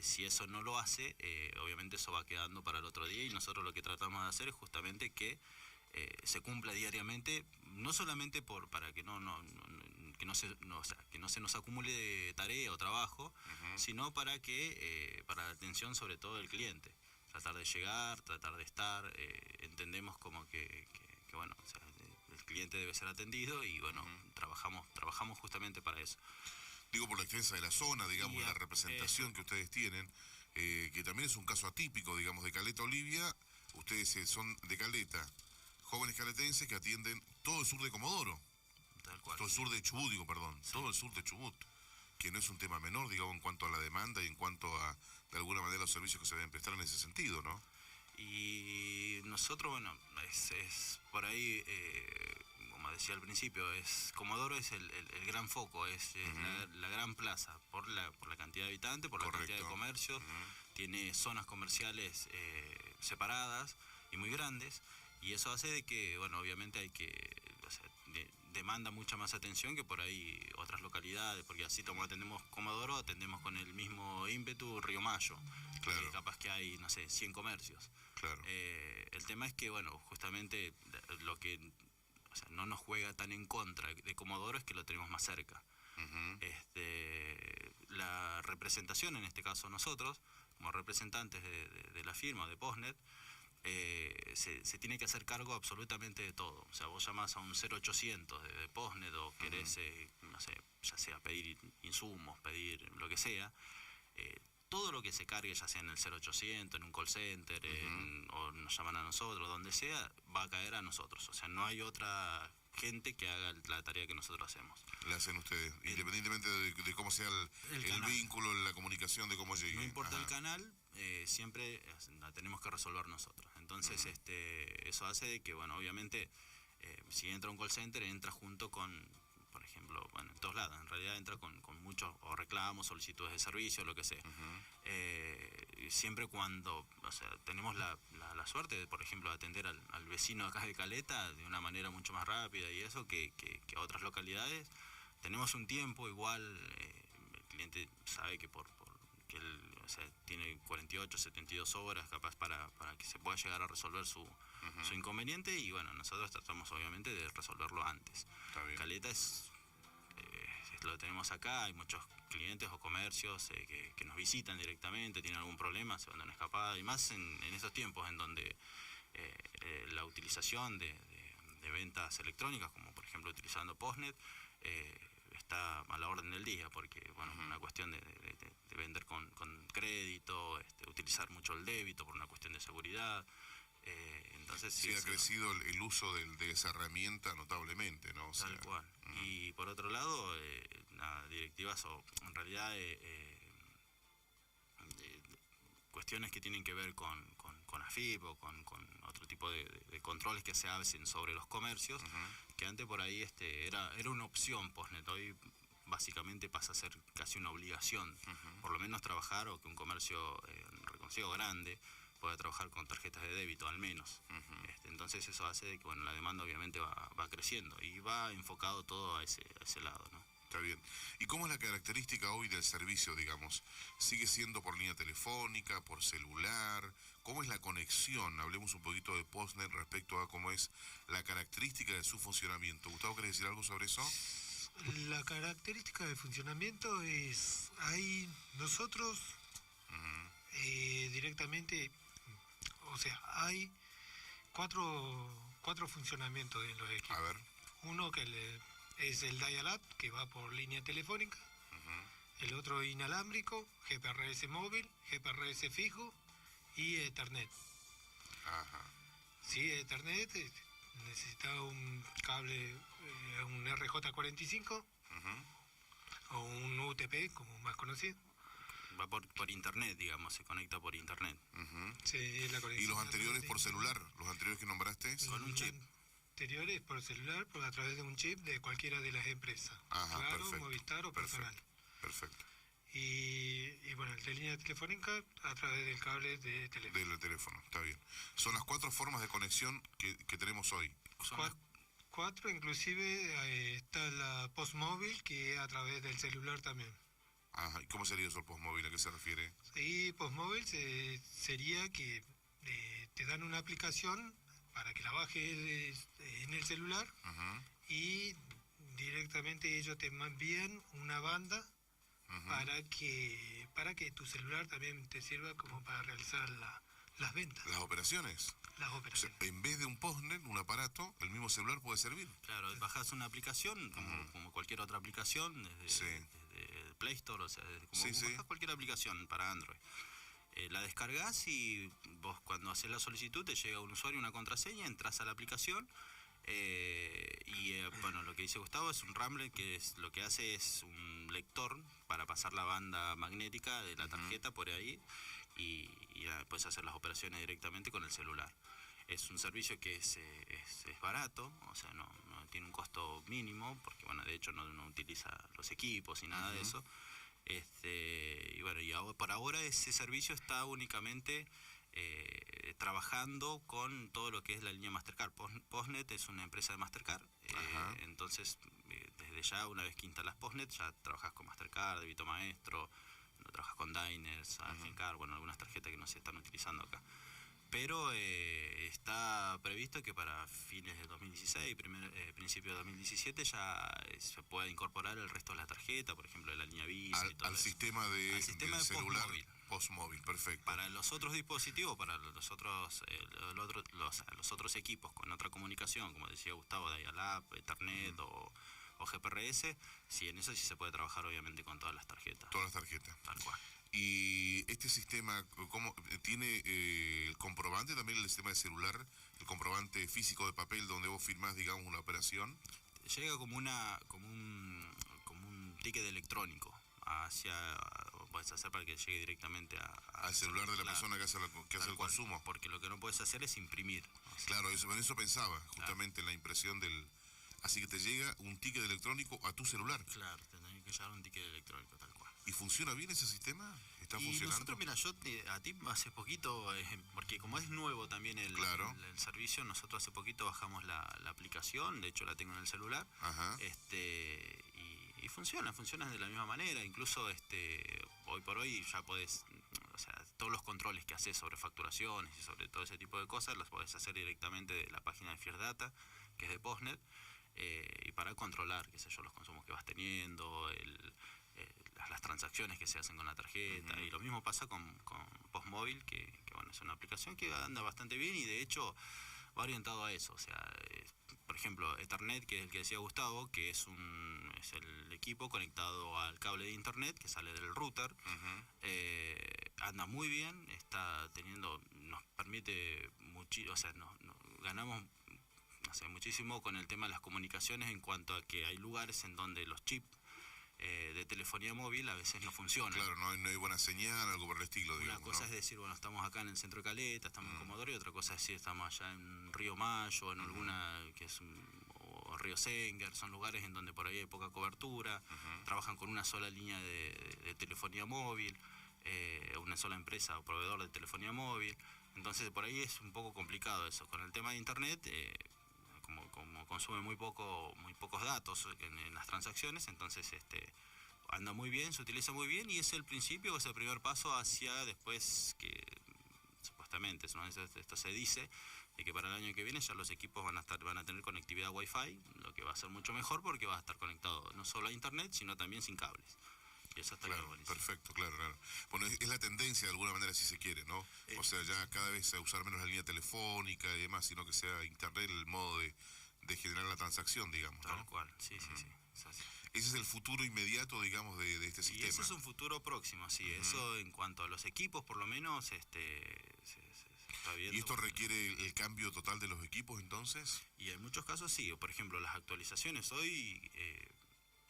si eso no lo hace, obviamente eso va quedando para el otro día y nosotros lo que tratamos de hacer es justamente que se cumpla diariamente, no solamente para que no se nos acumule tarea o trabajo, sino para la atención sobre todo del cliente. Tratar de llegar, tratar de estar, entendemos como que bueno, o sea, el cliente debe ser atendido y bueno, trabajamos justamente para eso. Digo, por la extensa de la zona, digamos, la representación que ustedes tienen, que también es un caso atípico, digamos, de Caleta Olivia. Ustedes son de Caleta, jóvenes caletenses que atienden todo el sur de Comodoro. Tal cual. Todo el sur de Chubut, digo, perdón. Sí. Todo el sur de Chubut. Que no es un tema menor, digamos, en cuanto a la demanda y en cuanto a, de alguna manera, los servicios que se deben prestar en ese sentido, ¿no? Y nosotros, bueno, es por ahí, como decía al principio, Comodoro es el gran foco, es la gran plaza, por la cantidad de habitantes, por la cantidad de comercios, tiene zonas comerciales separadas y muy grandes, y eso hace de que, bueno, obviamente hay que, o sea, demanda mucha más atención que por ahí otras localidades, porque así como atendemos Comodoro, atendemos con el mismo ímpetu Río Mayo, claro. Capaz que hay, no sé, 100 comercios. Claro. El tema es que, bueno, justamente lo que, o sea, no nos juega tan en contra de Comodoro es que lo tenemos más cerca. La representación, en este caso nosotros, como representantes de la firma, de Postnet, se tiene que hacer cargo absolutamente de todo. O sea, vos llamás a un 0800 de Postnet o querés, no sé, ya sea pedir insumos, pedir lo que sea, todo lo que se cargue, ya sea en el 0800, en un call center, o nos llaman a nosotros, donde sea, va a caer a nosotros. O sea, no hay otra gente que haga la tarea que nosotros hacemos. La hacen ustedes, independientemente de cómo sea el vínculo, la comunicación, de cómo llegue. No importa el canal, siempre la tenemos que resolver nosotros. Entonces, eso hace de que, bueno, obviamente, si entra un call center, entra junto con, por ejemplo, bueno, en todos lados, en realidad entra con muchos o reclamos, solicitudes de servicio, lo que sea. Siempre cuando, o sea, tenemos la suerte de, por ejemplo, atender al vecino acá de Caleta de una manera mucho más rápida y eso que a otras localidades, tenemos un tiempo igual, el cliente sabe que que él, o sea, tiene 48, 72 horas capaz para que se pueda llegar a resolver su inconveniente y bueno, nosotros tratamos obviamente de resolverlo antes. Caleta lo tenemos acá, hay muchos clientes o comercios que nos visitan directamente, tienen algún problema, se van a una escapada y más en estos tiempos en donde la utilización de ventas electrónicas, como por ejemplo utilizando Postnet, está a la orden del día, porque bueno, es una cuestión de vender con crédito, utilizar mucho el débito por una cuestión de seguridad. Entonces sí, ha crecido el uso de esa herramienta notablemente, ¿no? O tal cual. Y por otro lado, directivas o en realidad cuestiones que tienen que ver con AFIP o con otro tipo de controles que se hacen sobre los comercios, que antes por ahí era una opción Postnet, hoy básicamente pasa a ser casi una obligación, por lo menos trabajar o que un comercio reconocido grande pueda trabajar con tarjetas de débito al menos. Entonces eso hace de que bueno, la demanda obviamente va creciendo y va enfocado todo a ese lado, ¿no? Está bien. ¿Y cómo es la característica hoy del servicio, digamos? ¿Sigue siendo por línea telefónica, por celular? ¿Cómo es la conexión? Hablemos un poquito de Postnet respecto a cómo es la característica de su funcionamiento. Gustavo, ¿querés decir algo sobre eso? La característica de funcionamiento es, ahí nosotros directamente, o sea, hay cuatro funcionamientos en los equipos. A ver. Uno es el dial-up, que va por línea telefónica. El otro inalámbrico, GPRS móvil, GPRS fijo y Ethernet. Ajá. Sí, Ethernet necesita un cable, un RJ45 o un UTP, como más conocido. Va por internet, digamos, se conecta por internet. Sí, es la ¿Y conexión los anteriores de por internet. celular? ¿Los anteriores que nombraste? Con un chip. Anteriores por celular, a través de un chip de cualquiera de las empresas. Ajá, Claro, perfecto. Movistar o Perfecto. Personal. Perfecto. Y bueno, el de línea telefónica a través del cable de teléfono. Del teléfono, está bien. Son las 4 formas de conexión que tenemos hoy. Son Cuatro, inclusive está la postmóvil, que es a través del celular también. Ajá. ¿Y cómo sería eso el postmóvil? ¿A qué se refiere? Y postmóvil sería que te dan una aplicación para que la bajes en el celular y directamente ellos te envían una banda para que tu celular también te sirva como para realizar las ventas, Las operaciones. las O sea, operaciones. en vez de un postnet, un aparato, el mismo celular puede servir. Claro, bajas una aplicación, como cualquier otra aplicación, Sí. desde Play Store, o sea, como Sí, sí. bajas cualquier aplicación para Android. La descargas y vos cuando haces la solicitud te llega un usuario, una contraseña, entras a la aplicación bueno, lo que dice Gustavo es un Rambler, que lo que hace es un lector para pasar la banda magnética de la tarjeta por ahí y puedes hacer las operaciones directamente con el celular. Es un servicio que es barato, o sea, no tiene un costo mínimo, porque bueno, de hecho no utiliza los equipos y nada de eso. Y bueno, por ahora ese servicio está únicamente trabajando con todo lo que es la línea Mastercard. Postnet es una empresa de Mastercard, entonces desde ya, una vez que instalas Postnet, ya trabajas con Mastercard, Débito Maestro, trabajas con Diners, Argencard, bueno, algunas tarjetas que no se están utilizando acá. Pero está previsto que para fines de 2016, principio de 2017, ya se pueda incorporar el resto de la tarjeta, por ejemplo, de la línea Visa y todo Al eso. sistema de, Al sistema del de celular postmóvil. postmóvil, perfecto. Para los otros dispositivos, para los otros equipos con otra comunicación, como decía Gustavo, Dial-Up, Ethernet o GPRS, sí, en eso sí se puede trabajar obviamente con todas las tarjetas. Todas las tarjetas. Tal cual. Y este sistema, ¿cómo tiene el comprobante también, el sistema de celular, el comprobante físico de papel donde vos firmás, digamos, una operación? Llega como un ticket electrónico puedes hacer para que llegue directamente Al celular de la persona que hace, hace el consumo. Porque lo que no puedes hacer es imprimir. O sea, Claro, eso pensaba, justamente en la impresión del... Así que te llega un ticket electrónico a tu celular. claro, tendría que llegar un ticket electrónico, tal cual. ¿Y funciona bien ese sistema? ¿Está Y funcionando? nosotros, mira, yo a ti hace poquito, porque como es nuevo también el servicio, nosotros hace poquito bajamos la aplicación, de hecho la tengo en el celular, Ajá. y funciona de la misma manera, incluso hoy por hoy ya podés, o sea, todos los controles que haces sobre facturaciones y sobre todo ese tipo de cosas los podés hacer directamente de la página de Fierdata, que es de Postnet, y para controlar, qué sé yo, los consumos que vas teniendo, las transacciones que se hacen con la tarjeta, y lo mismo pasa con Postmóvil, que bueno, es una aplicación que anda bastante bien y de hecho va orientado a eso, o sea, por ejemplo, Ethernet, que es el que decía Gustavo, que es el equipo conectado al cable de internet que sale del router, anda muy bien, nos permite o sea, ganamos muchísimo con el tema de las comunicaciones, en cuanto a que hay lugares en donde los chips de telefonía móvil a veces no funcionan. Claro, no hay buena señal, algo por el estilo, digamos. Una cosa ¿no? es decir, bueno, estamos acá en el centro de Caleta, estamos en Comodoro, y otra cosa es decir, estamos allá en Río Mayo, en alguna que es o Río Senger, son lugares en donde por ahí hay poca cobertura, trabajan con una sola línea de telefonía móvil, una sola empresa o proveedor de telefonía móvil, entonces por ahí es un poco complicado eso. Con el tema de internet, como consume muy pocos datos en las transacciones, entonces anda muy bien, se utiliza muy bien y es el principio, es el primer paso hacia después que supuestamente, ¿no? Esto se dice, de que para el año que viene ya los equipos van a tener conectividad Wi-Fi, lo que va a ser mucho mejor porque va a estar conectado no solo a internet, sino también sin cables. Y eso está claro, buenísimo. perfecto, claro. Bueno, es la tendencia de alguna manera si se quiere, ¿no? O sea, ya cada vez a usar menos la línea telefónica y demás, sino que sea internet el modo de generar la transacción, digamos, ¿no? Tal cual, sí, sí. Es así. Ese es el futuro inmediato, digamos, de este sistema. Y eso es un futuro próximo, sí. Eso en cuanto a los equipos, por lo menos, se está viendo. ¿Y esto requiere el cambio total de los equipos, entonces? Y en muchos casos sí. Por ejemplo, las actualizaciones hoy,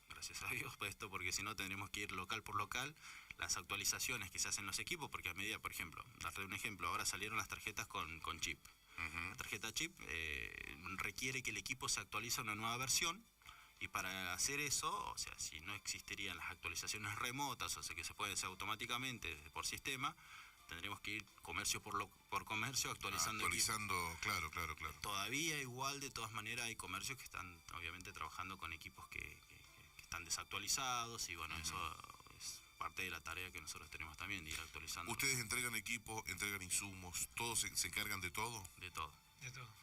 gracias a Dios, pues esto, porque si no tendremos que ir local por local, las actualizaciones que se hacen en los equipos, porque a medida, por ejemplo, darte un ejemplo, ahora salieron las tarjetas con chip. La tarjeta chip requiere que el equipo se actualice a una nueva versión. Y para hacer eso, o sea, si no existirían las actualizaciones remotas, o sea, que se pueden hacer automáticamente por sistema, tendríamos que ir comercio por comercio actualizando. Claro. Todavía igual, de todas maneras, hay comercios que están obviamente trabajando con equipos que están desactualizados y bueno, eso es parte de la tarea que nosotros tenemos también, de ir actualizando. ¿Ustedes entregan equipos, entregan insumos, todos se encargan de todo? De todo. De todo.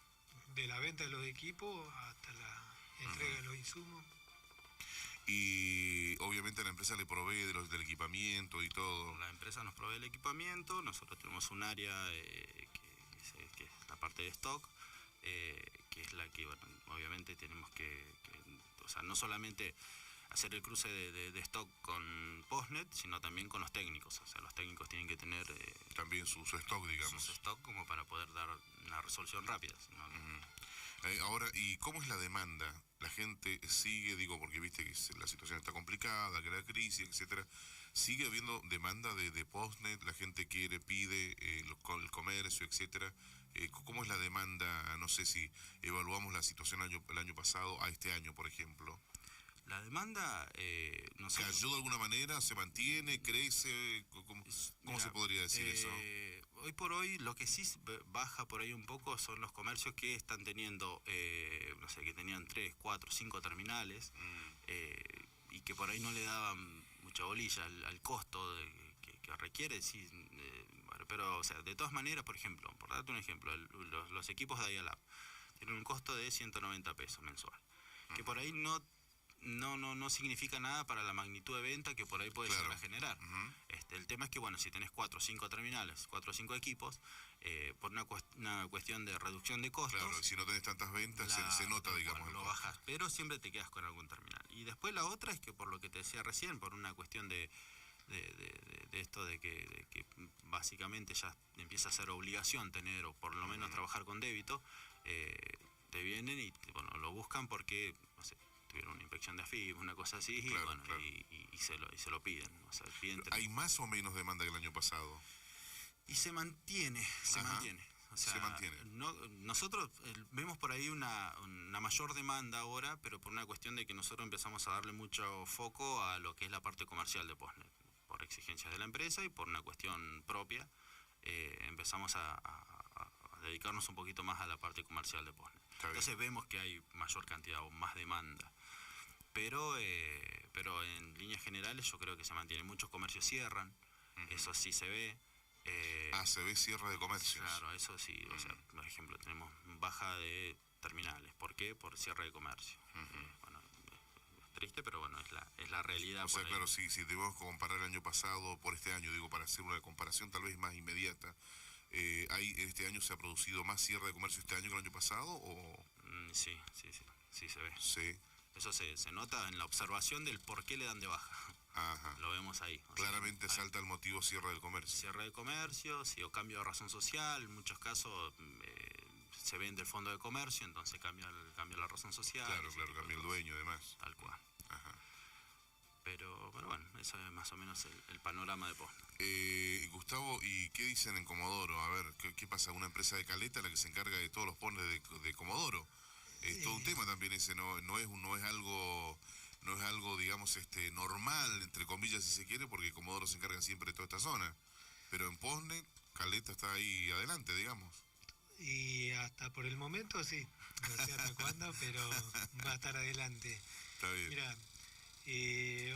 De la venta de los equipos hasta la entrega de los insumos. Y obviamente la empresa le provee del equipamiento y todo. La empresa nos provee el equipamiento, nosotros tenemos un área que es la parte de stock, que es la que, bueno, obviamente tenemos o sea, no solamente hacer el cruce de stock con Postnet, sino también con los técnicos. O sea, los técnicos tienen que tener también su stock, digamos. Su stock como para poder dar una resolución rápida. Ahora, ¿y cómo es la demanda? La gente sigue, digo, porque viste que la situación está complicada, que la crisis, etcétera. ¿Sigue habiendo demanda de Postnet? ¿La gente pide el comercio, etcétera? ¿Cómo es la demanda? No sé si evaluamos la situación el año pasado a este año, por ejemplo. La demanda, ¿cayó de alguna manera? ¿Se mantiene? ¿Crece? ¿Cómo se podría decir eso? Hoy por hoy lo que sí baja por ahí un poco son los comercios que están teniendo, no sé, que tenían 3, 4, 5 terminales y que por ahí no le daban mucha bolilla al costo que requiere, sí, bueno, pero o sea, de todas maneras, por ejemplo, por darte un ejemplo, los equipos de Dialab tienen un costo de 190 pesos mensual, que por ahí no significa nada para la magnitud de venta que por ahí puede llegar a generar. El tema es que, bueno, si tenés 4 o 5 terminales, 4 o 5 equipos, por una cuestión de reducción de costos... Claro, si no tenés tantas ventas, se nota, digamos. Bueno, lo bajas, pero siempre te quedas con algún terminal. Y después la otra es que, por lo que te decía recién, por una cuestión de esto de que básicamente ya empieza a ser obligación tener, o por lo menos trabajar con débito, te vienen y, bueno, lo buscan porque, no sé, tuvieron una inspección de AFIP, una cosa así, claro, y bueno, claro. Y se lo piden. O sea, ¿Hay más o menos demanda que el año pasado? Y se mantiene. O sea, se mantiene. Nosotros vemos por ahí una mayor demanda ahora, pero por una cuestión de que nosotros empezamos a darle mucho foco a lo que es la parte comercial de Postnet, por exigencias de la empresa y por una cuestión propia. Empezamos a dedicarnos un poquito más a la parte comercial de Postnet. Entonces vemos que hay mayor cantidad o más demanda. Pero en líneas generales yo creo que se mantiene. Muchos comercios cierran, eso sí se ve. Se ve cierre de comercios. Claro, eso sí. O sea, por ejemplo, tenemos baja de terminales. ¿Por qué? Por cierre de comercio. Bueno, es triste, pero bueno, es la realidad. O sea, claro, si debemos comparar el año pasado por este año, digo, para hacer una comparación tal vez más inmediata, ¿este año se ha producido más cierre de comercio este año que el año pasado? ¿O? Sí se ve. Sí. Eso se nota en la observación del por qué le dan de baja. Ajá. Lo vemos ahí. Claramente salta el motivo cierre del comercio. Cierre de comercio, sí, o cambio de razón social. En muchos casos se vende el fondo de comercio, entonces cambia la razón social. Claro, cambia el dueño y demás. Tal cual. Ajá. Pero bueno, eso es más o menos el panorama de Postnet. Gustavo, ¿y qué dicen en Comodoro? A ver, ¿qué pasa? Una empresa de Caleta la que se encarga de todos los Postnet de Comodoro. Es todo un tema también ese, no es algo, digamos, normal, entre comillas, si se quiere, porque Comodoro se encarga siempre de toda esta zona. Pero en Postnet, Caleta está ahí adelante, digamos. Y hasta por el momento sí, no sé hasta cuándo, pero va a estar adelante. Está bien. Mira,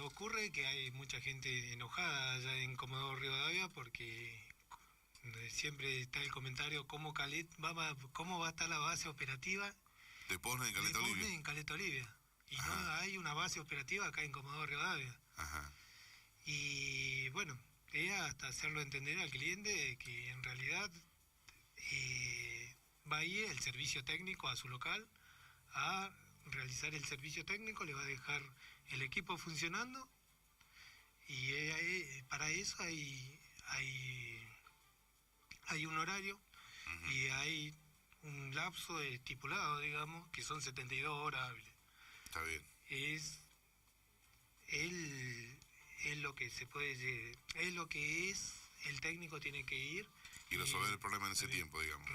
ocurre que hay mucha gente enojada allá en Comodoro Rivadavia porque siempre está el comentario cómo va a estar la base operativa De Posner en de Caleta Posner Olivia. en Caleta Olivia. Y no Ajá. hay una base operativa acá en Comodoro Rivadavia. Ajá. Y bueno, es hasta hacerlo entender al cliente que en realidad va a ir el servicio técnico a su local a realizar el servicio técnico, le va a dejar el equipo funcionando y para eso hay un horario y hay un lapso estipulado, digamos, que son 72 horas hábiles. Está bien. Es es lo que se puede, es lo que es, el técnico tiene que ir Y resolver el problema en ese tiempo, digamos.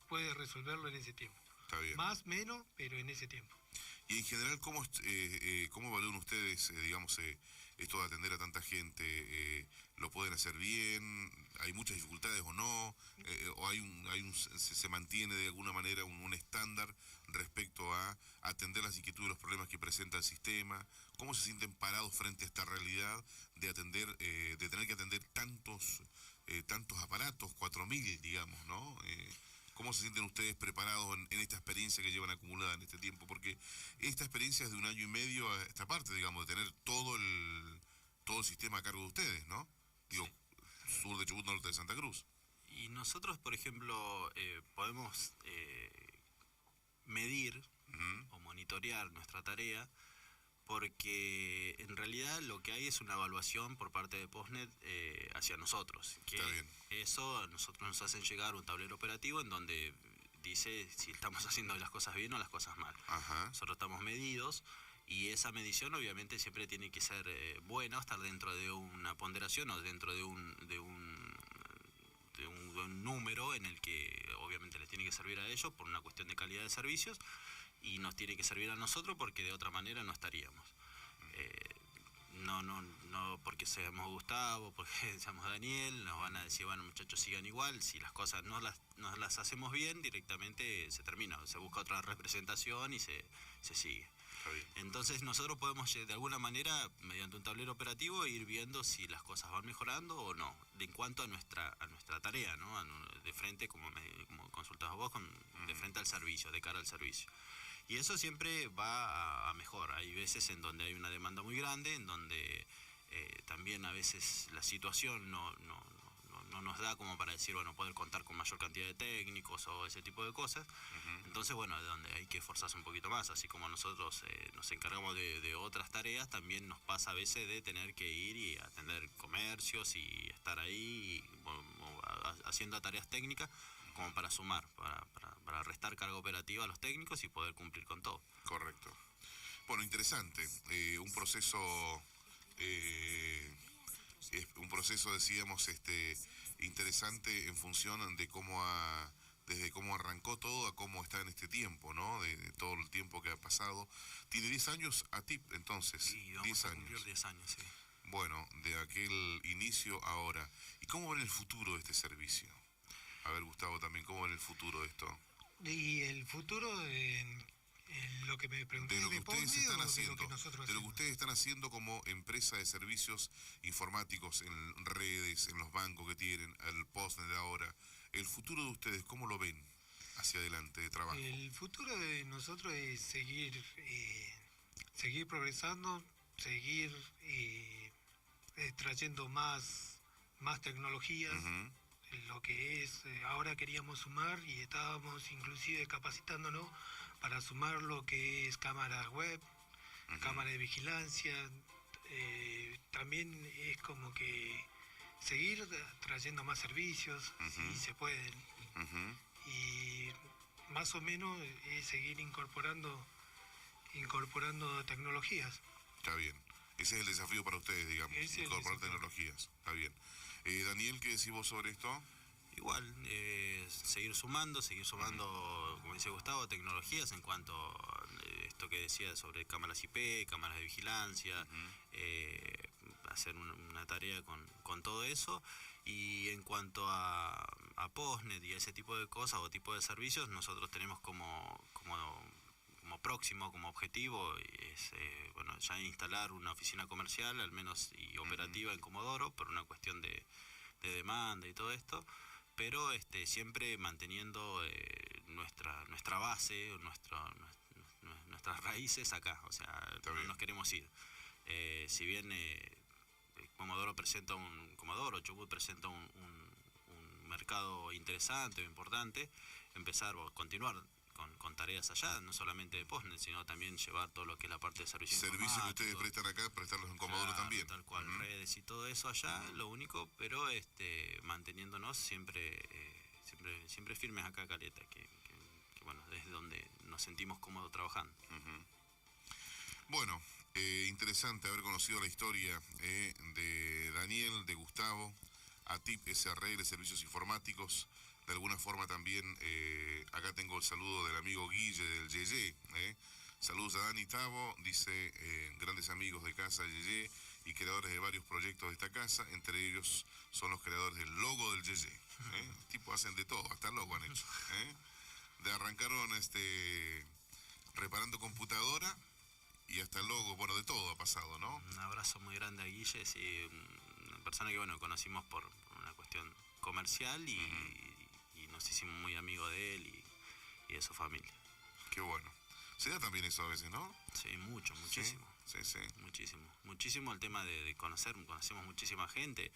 puede resolverlo en ese tiempo. Está bien. Más, menos, pero en ese tiempo. Y en general, ¿cómo evalúan ustedes, digamos, esto de atender a tanta gente? ¿Lo pueden hacer bien? ¿Hay muchas dificultades o no? ¿O se mantiene de alguna manera un estándar respecto a atender las inquietudes y los problemas que presenta el sistema? ¿Cómo se sienten parados frente a esta realidad de de tener que atender tantos aparatos, 4.000, digamos, ¿no? ¿Cómo se sienten ustedes preparados en esta experiencia que llevan acumulada en este tiempo? Porque esta experiencia es de 1 año y medio a esta parte, digamos, de tener todo el sistema a cargo de ustedes, ¿no? Digo, sur de Chubut, norte de Santa Cruz. Y nosotros, por ejemplo, podemos medir o monitorear nuestra tarea porque en realidad lo que hay es una evaluación por parte de Postnet hacia nosotros. Que Está bien. eso a nosotros nos hacen llegar un tablero operativo en donde dice si estamos haciendo las cosas bien o las cosas mal. Ajá. Nosotros estamos medidos y esa medición obviamente siempre tiene que ser buena, o estar dentro de una ponderación o dentro de un número en el que obviamente les tiene que servir a ellos por una cuestión de calidad de servicios y nos tiene que servir a nosotros porque de otra manera no estaríamos. No porque seamos Gustavo, porque seamos Daniel, nos van a decir, bueno muchachos sigan igual, si las cosas no las hacemos bien, directamente se termina, se busca otra representación y se sigue. Entonces nosotros podemos de alguna manera, mediante un tablero operativo, ir viendo si las cosas van mejorando o no, en cuanto a nuestra tarea, ¿no? De frente, como consultabas vos, de frente al servicio, de cara al servicio. Y eso siempre va a mejor. Hay veces en donde hay una demanda muy grande, en donde también a veces la situación no nos da como para decir, bueno, poder contar con mayor cantidad de técnicos o ese tipo de cosas. Entonces, bueno, es donde hay que esforzarse un poquito más. Así como nosotros nos encargamos de otras tareas, también nos pasa a veces de tener que ir y atender comercios y estar ahí haciendo tareas técnicas como para sumar, para restar carga operativa a los técnicos y poder cumplir con todo. Correcto. Bueno, interesante. Un proceso, decíamos, interesante en función de desde cómo arrancó todo a cómo está en este tiempo, ¿no? De todo el tiempo que ha pasado. Tiene 10 años ATIP, entonces. Sí, vamos 10 a años. cumplir 10 años, sí. Bueno, de aquel inicio ahora. ¿Y cómo ven el futuro de este servicio? A ver, Gustavo, también, ¿cómo ven el futuro de esto? Y el futuro, en lo que me pregunté, De lo que ustedes están haciendo, de lo que nosotros de lo que hacemos. ustedes están haciendo como empresa de servicios informáticos en redes, en los bancos que tienen, el Postnet ahora. El futuro de ustedes, ¿cómo lo ven hacia adelante de trabajo? El futuro de nosotros es seguir progresando, seguir trayendo más tecnologías. Lo que es, ahora queríamos sumar y estábamos inclusive capacitándonos para sumar lo que es cámaras web, cámara de vigilancia. También es como que seguir trayendo más servicios, si se pueden. Y más o menos es seguir incorporando tecnologías. Está bien. Ese es el desafío para ustedes, digamos, incorporar tecnologías. Está bien. Daniel, ¿qué decís vos sobre esto? Igual, seguir sumando, como dice Gustavo, tecnologías en cuanto a esto que decía sobre cámaras IP, cámaras de vigilancia, hacer una tarea con todo eso. Y en cuanto a a Postnet y a ese tipo de cosas o tipo de servicios, nosotros tenemos como próximo, como objetivo, es bueno, ya instalar una oficina comercial, al menos y operativa en Comodoro, por una cuestión de demanda y todo esto, pero siempre manteniendo nuestra base, nuestras raíces acá, o sea, no nos queremos ir. Si bien Chubut presenta un mercado interesante o importante, empezar o continuar con tareas allá, no solamente de Postnet, sino también llevar todo lo que es la parte de servicios Servicios que ustedes prestan acá, prestarlos en Comodoro también. Tal cual, redes y todo eso allá, lo único, pero manteniéndonos siempre firmes acá, Caleta, que bueno, desde donde nos sentimos cómodos trabajando. Bueno, interesante haber conocido la historia de Daniel, de Gustavo, ATIP SRL, Servicios Informáticos. De alguna forma también, acá tengo el saludo del amigo Guille del Yeye. Saludos a Dani Tavo, dice, grandes amigos de casa Yeye y creadores de varios proyectos de esta casa, entre ellos son los creadores del logo del Yeye. Tipo hacen de todo, hasta el logo han hecho. Arrancaron reparando computadora y hasta el logo, bueno, de todo ha pasado, ¿no? Un abrazo muy grande a Guille, sí, una persona que, bueno, conocimos por una cuestión comercial y nos hicimos muy amigos de él y de su familia. Qué bueno. Se da también eso a veces, ¿no? Sí, muchísimo. Sí. Muchísimo el tema de conocemos muchísima gente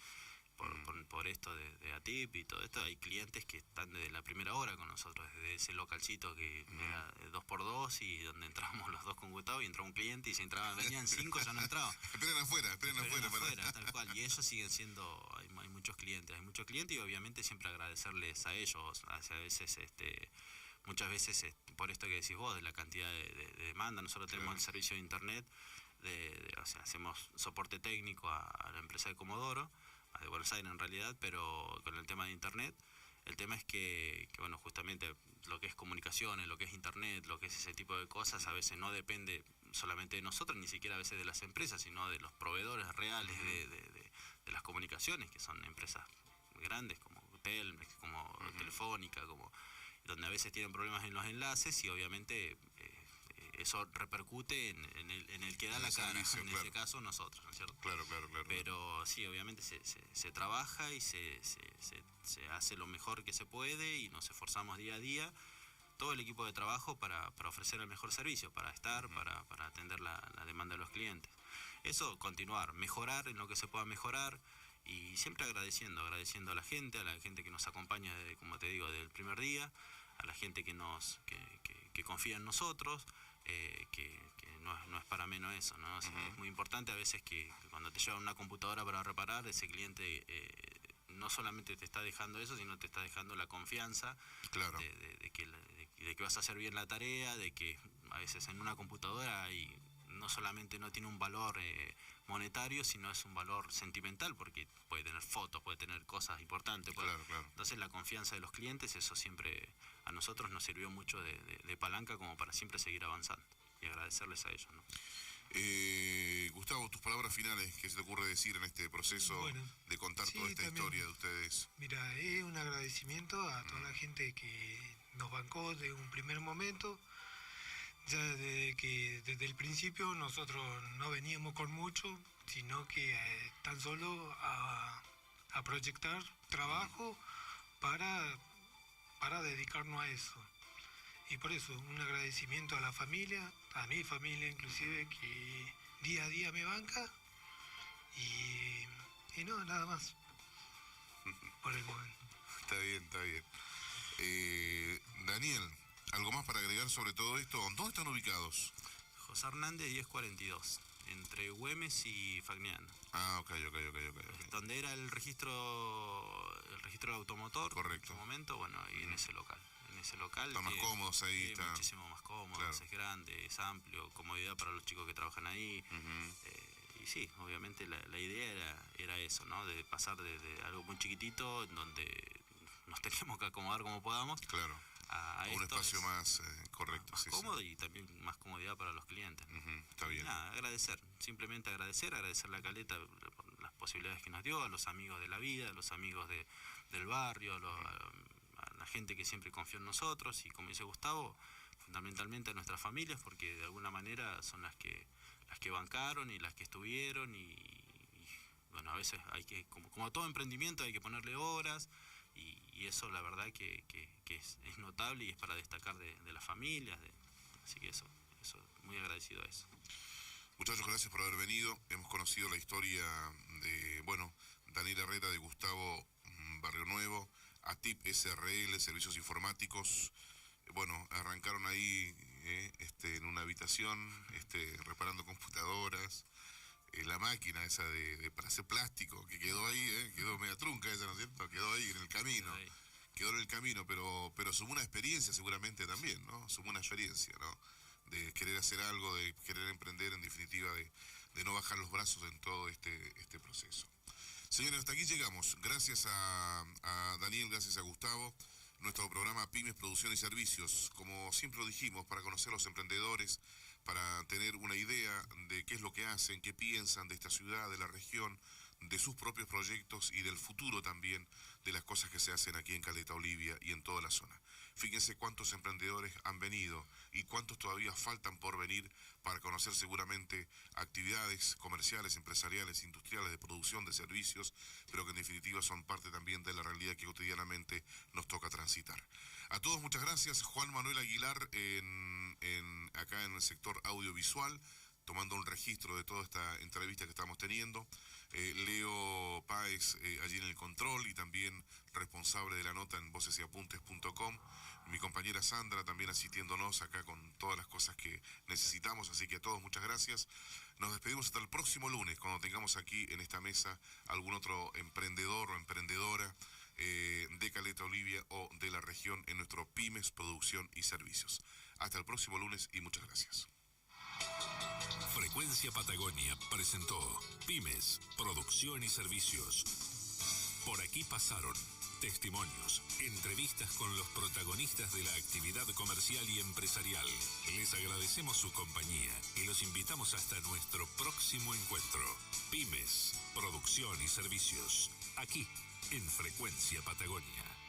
por esto de ATIP y todo esto. Hay clientes que están desde la primera hora con nosotros, desde ese localcito que era 2x2 y donde entrábamos los dos con Gustavo y entraba un cliente y si venían 5 ya no entraba. Esperen afuera. Tal cual. Y ellos siguen siendo, hay muchos clientes y obviamente siempre agradecerles a ellos. A veces, muchas veces, por esto que decís vos, de la cantidad de demanda, nosotros tenemos el servicio de internet, o sea, hacemos soporte técnico a la empresa de Comodoro, de Buenos Aires en realidad, pero con el tema de internet, el tema es que bueno, justamente lo que es comunicaciones, lo que es internet, lo que es ese tipo de cosas, a veces no depende solamente de nosotros, ni siquiera a veces de las empresas, sino de los proveedores reales de las comunicaciones, que son empresas grandes como Telmex, como Telefónica, donde a veces tienen problemas en los enlaces y obviamente eso repercute en el que da la cara, en este caso nosotros, ¿no es cierto? Claro. Pero sí, obviamente se trabaja y se hace lo mejor que se puede y nos esforzamos día a día, todo el equipo de trabajo para ofrecer el mejor servicio, para atender la demanda de los clientes. Eso, continuar, mejorar en lo que se pueda mejorar y siempre agradeciendo a la gente que nos acompaña, desde, como te digo, desde el primer día, a la gente que confía en nosotros, que no es para menos eso, ¿no? O sea, es muy importante a veces que cuando te llevan una computadora para reparar, ese cliente no solamente te está dejando eso, sino te está dejando la confianza de que vas a hacer bien la tarea, de que a veces en una computadora no solamente no tiene un valor monetario, sino es un valor sentimental, porque puede tener fotos, puede tener cosas importantes. Claro. Entonces la confianza de los clientes, eso siempre a nosotros nos sirvió mucho de palanca como para siempre seguir avanzando y agradecerles a ellos, ¿no? Gustavo, tus palabras finales, ¿qué se te ocurre decir en este proceso de contar toda esta historia de ustedes? Mira, es un agradecimiento a toda la gente que nos bancó de un primer momento. Ya desde el principio nosotros no veníamos con mucho, sino que tan solo a proyectar trabajo para dedicarnos a eso. Y por eso, un agradecimiento a la familia, a mi familia inclusive, que día a día me banca. Y no, nada más. Por el momento. Está bien. Daniel, ¿algo más para agregar sobre todo esto? ¿Dónde están ubicados? José Hernández 1042, entre Güemes y Fagnano. Ok. Donde era el registro del automotor. Correcto. En su momento, bueno, ahí en ese local. Están más cómodos ahí. Sí, muchísimo más cómodos, claro. Es grande, es amplio, comodidad para los chicos que trabajan ahí. Y sí, obviamente la idea era eso, ¿no? De pasar de algo muy chiquitito, en donde nos teníamos que acomodar como podamos. Claro. A un espacio más correcto. Más cómodo y también más comodidad para los clientes, ¿no? Está bien. Nada, simplemente agradecer la Caleta por posibilidades que nos dio, a los amigos de la vida, a los amigos del barrio, a la gente que siempre confió en nosotros, y como dice Gustavo, fundamentalmente a nuestras familias, porque de alguna manera son las que bancaron y las que estuvieron, y bueno, a veces hay que, como todo emprendimiento, hay que ponerle horas, y eso la verdad que es notable y es para destacar de las familias, así que eso, muy agradecido a eso. Muchachos, gracias por haber venido. Hemos conocido la historia de, bueno, Daniel Herrera, de Gustavo Barrio Nuevo, ATIP SRL, Servicios Informáticos. Bueno, arrancaron ahí en una habitación, reparando computadoras, la máquina esa para hacer plástico, que quedó ahí, quedó media trunca esa, ¿no es cierto? Quedó ahí en el camino. Quedó en el camino, pero sumó una experiencia seguramente también, ¿no? Sumó una experiencia, ¿no? De querer hacer algo, de querer emprender, en definitiva, de no bajar los brazos en todo este proceso. Señores, hasta aquí llegamos. Gracias a Daniel, gracias a Gustavo. Nuestro programa Pymes, Producción y Servicios, como siempre lo dijimos, para conocer a los emprendedores, para tener una idea de qué es lo que hacen, qué piensan de esta ciudad, de la región, de sus propios proyectos y del futuro también de las cosas que se hacen aquí en Caleta Olivia y en toda la zona. Fíjense cuántos emprendedores han venido y cuántos todavía faltan por venir para conocer seguramente actividades comerciales, empresariales, industriales, de producción, de servicios, pero que en definitiva son parte también de la realidad que cotidianamente nos toca transitar. A todos muchas gracias. Juan Manuel Aguilar acá en el sector audiovisual, tomando un registro de toda esta entrevista que estamos teniendo. Leo Páez allí en el control y también responsable de la nota en vocesapuntes.com. Mi compañera Sandra también asistiéndonos acá con todas las cosas que necesitamos. Así que a todos muchas gracias. Nos despedimos hasta el próximo lunes, cuando tengamos aquí en esta mesa algún otro emprendedor o emprendedora de Caleta Olivia o de la región en nuestro Pymes, Producción y Servicios. Hasta el próximo lunes y muchas gracias. Frecuencia Patagonia presentó Pymes, Producción y Servicios. Por aquí pasaron testimonios, entrevistas con los protagonistas de la actividad comercial y empresarial. Les agradecemos su compañía y los invitamos hasta nuestro próximo encuentro. Pymes, Producción y Servicios, aquí en Frecuencia Patagonia.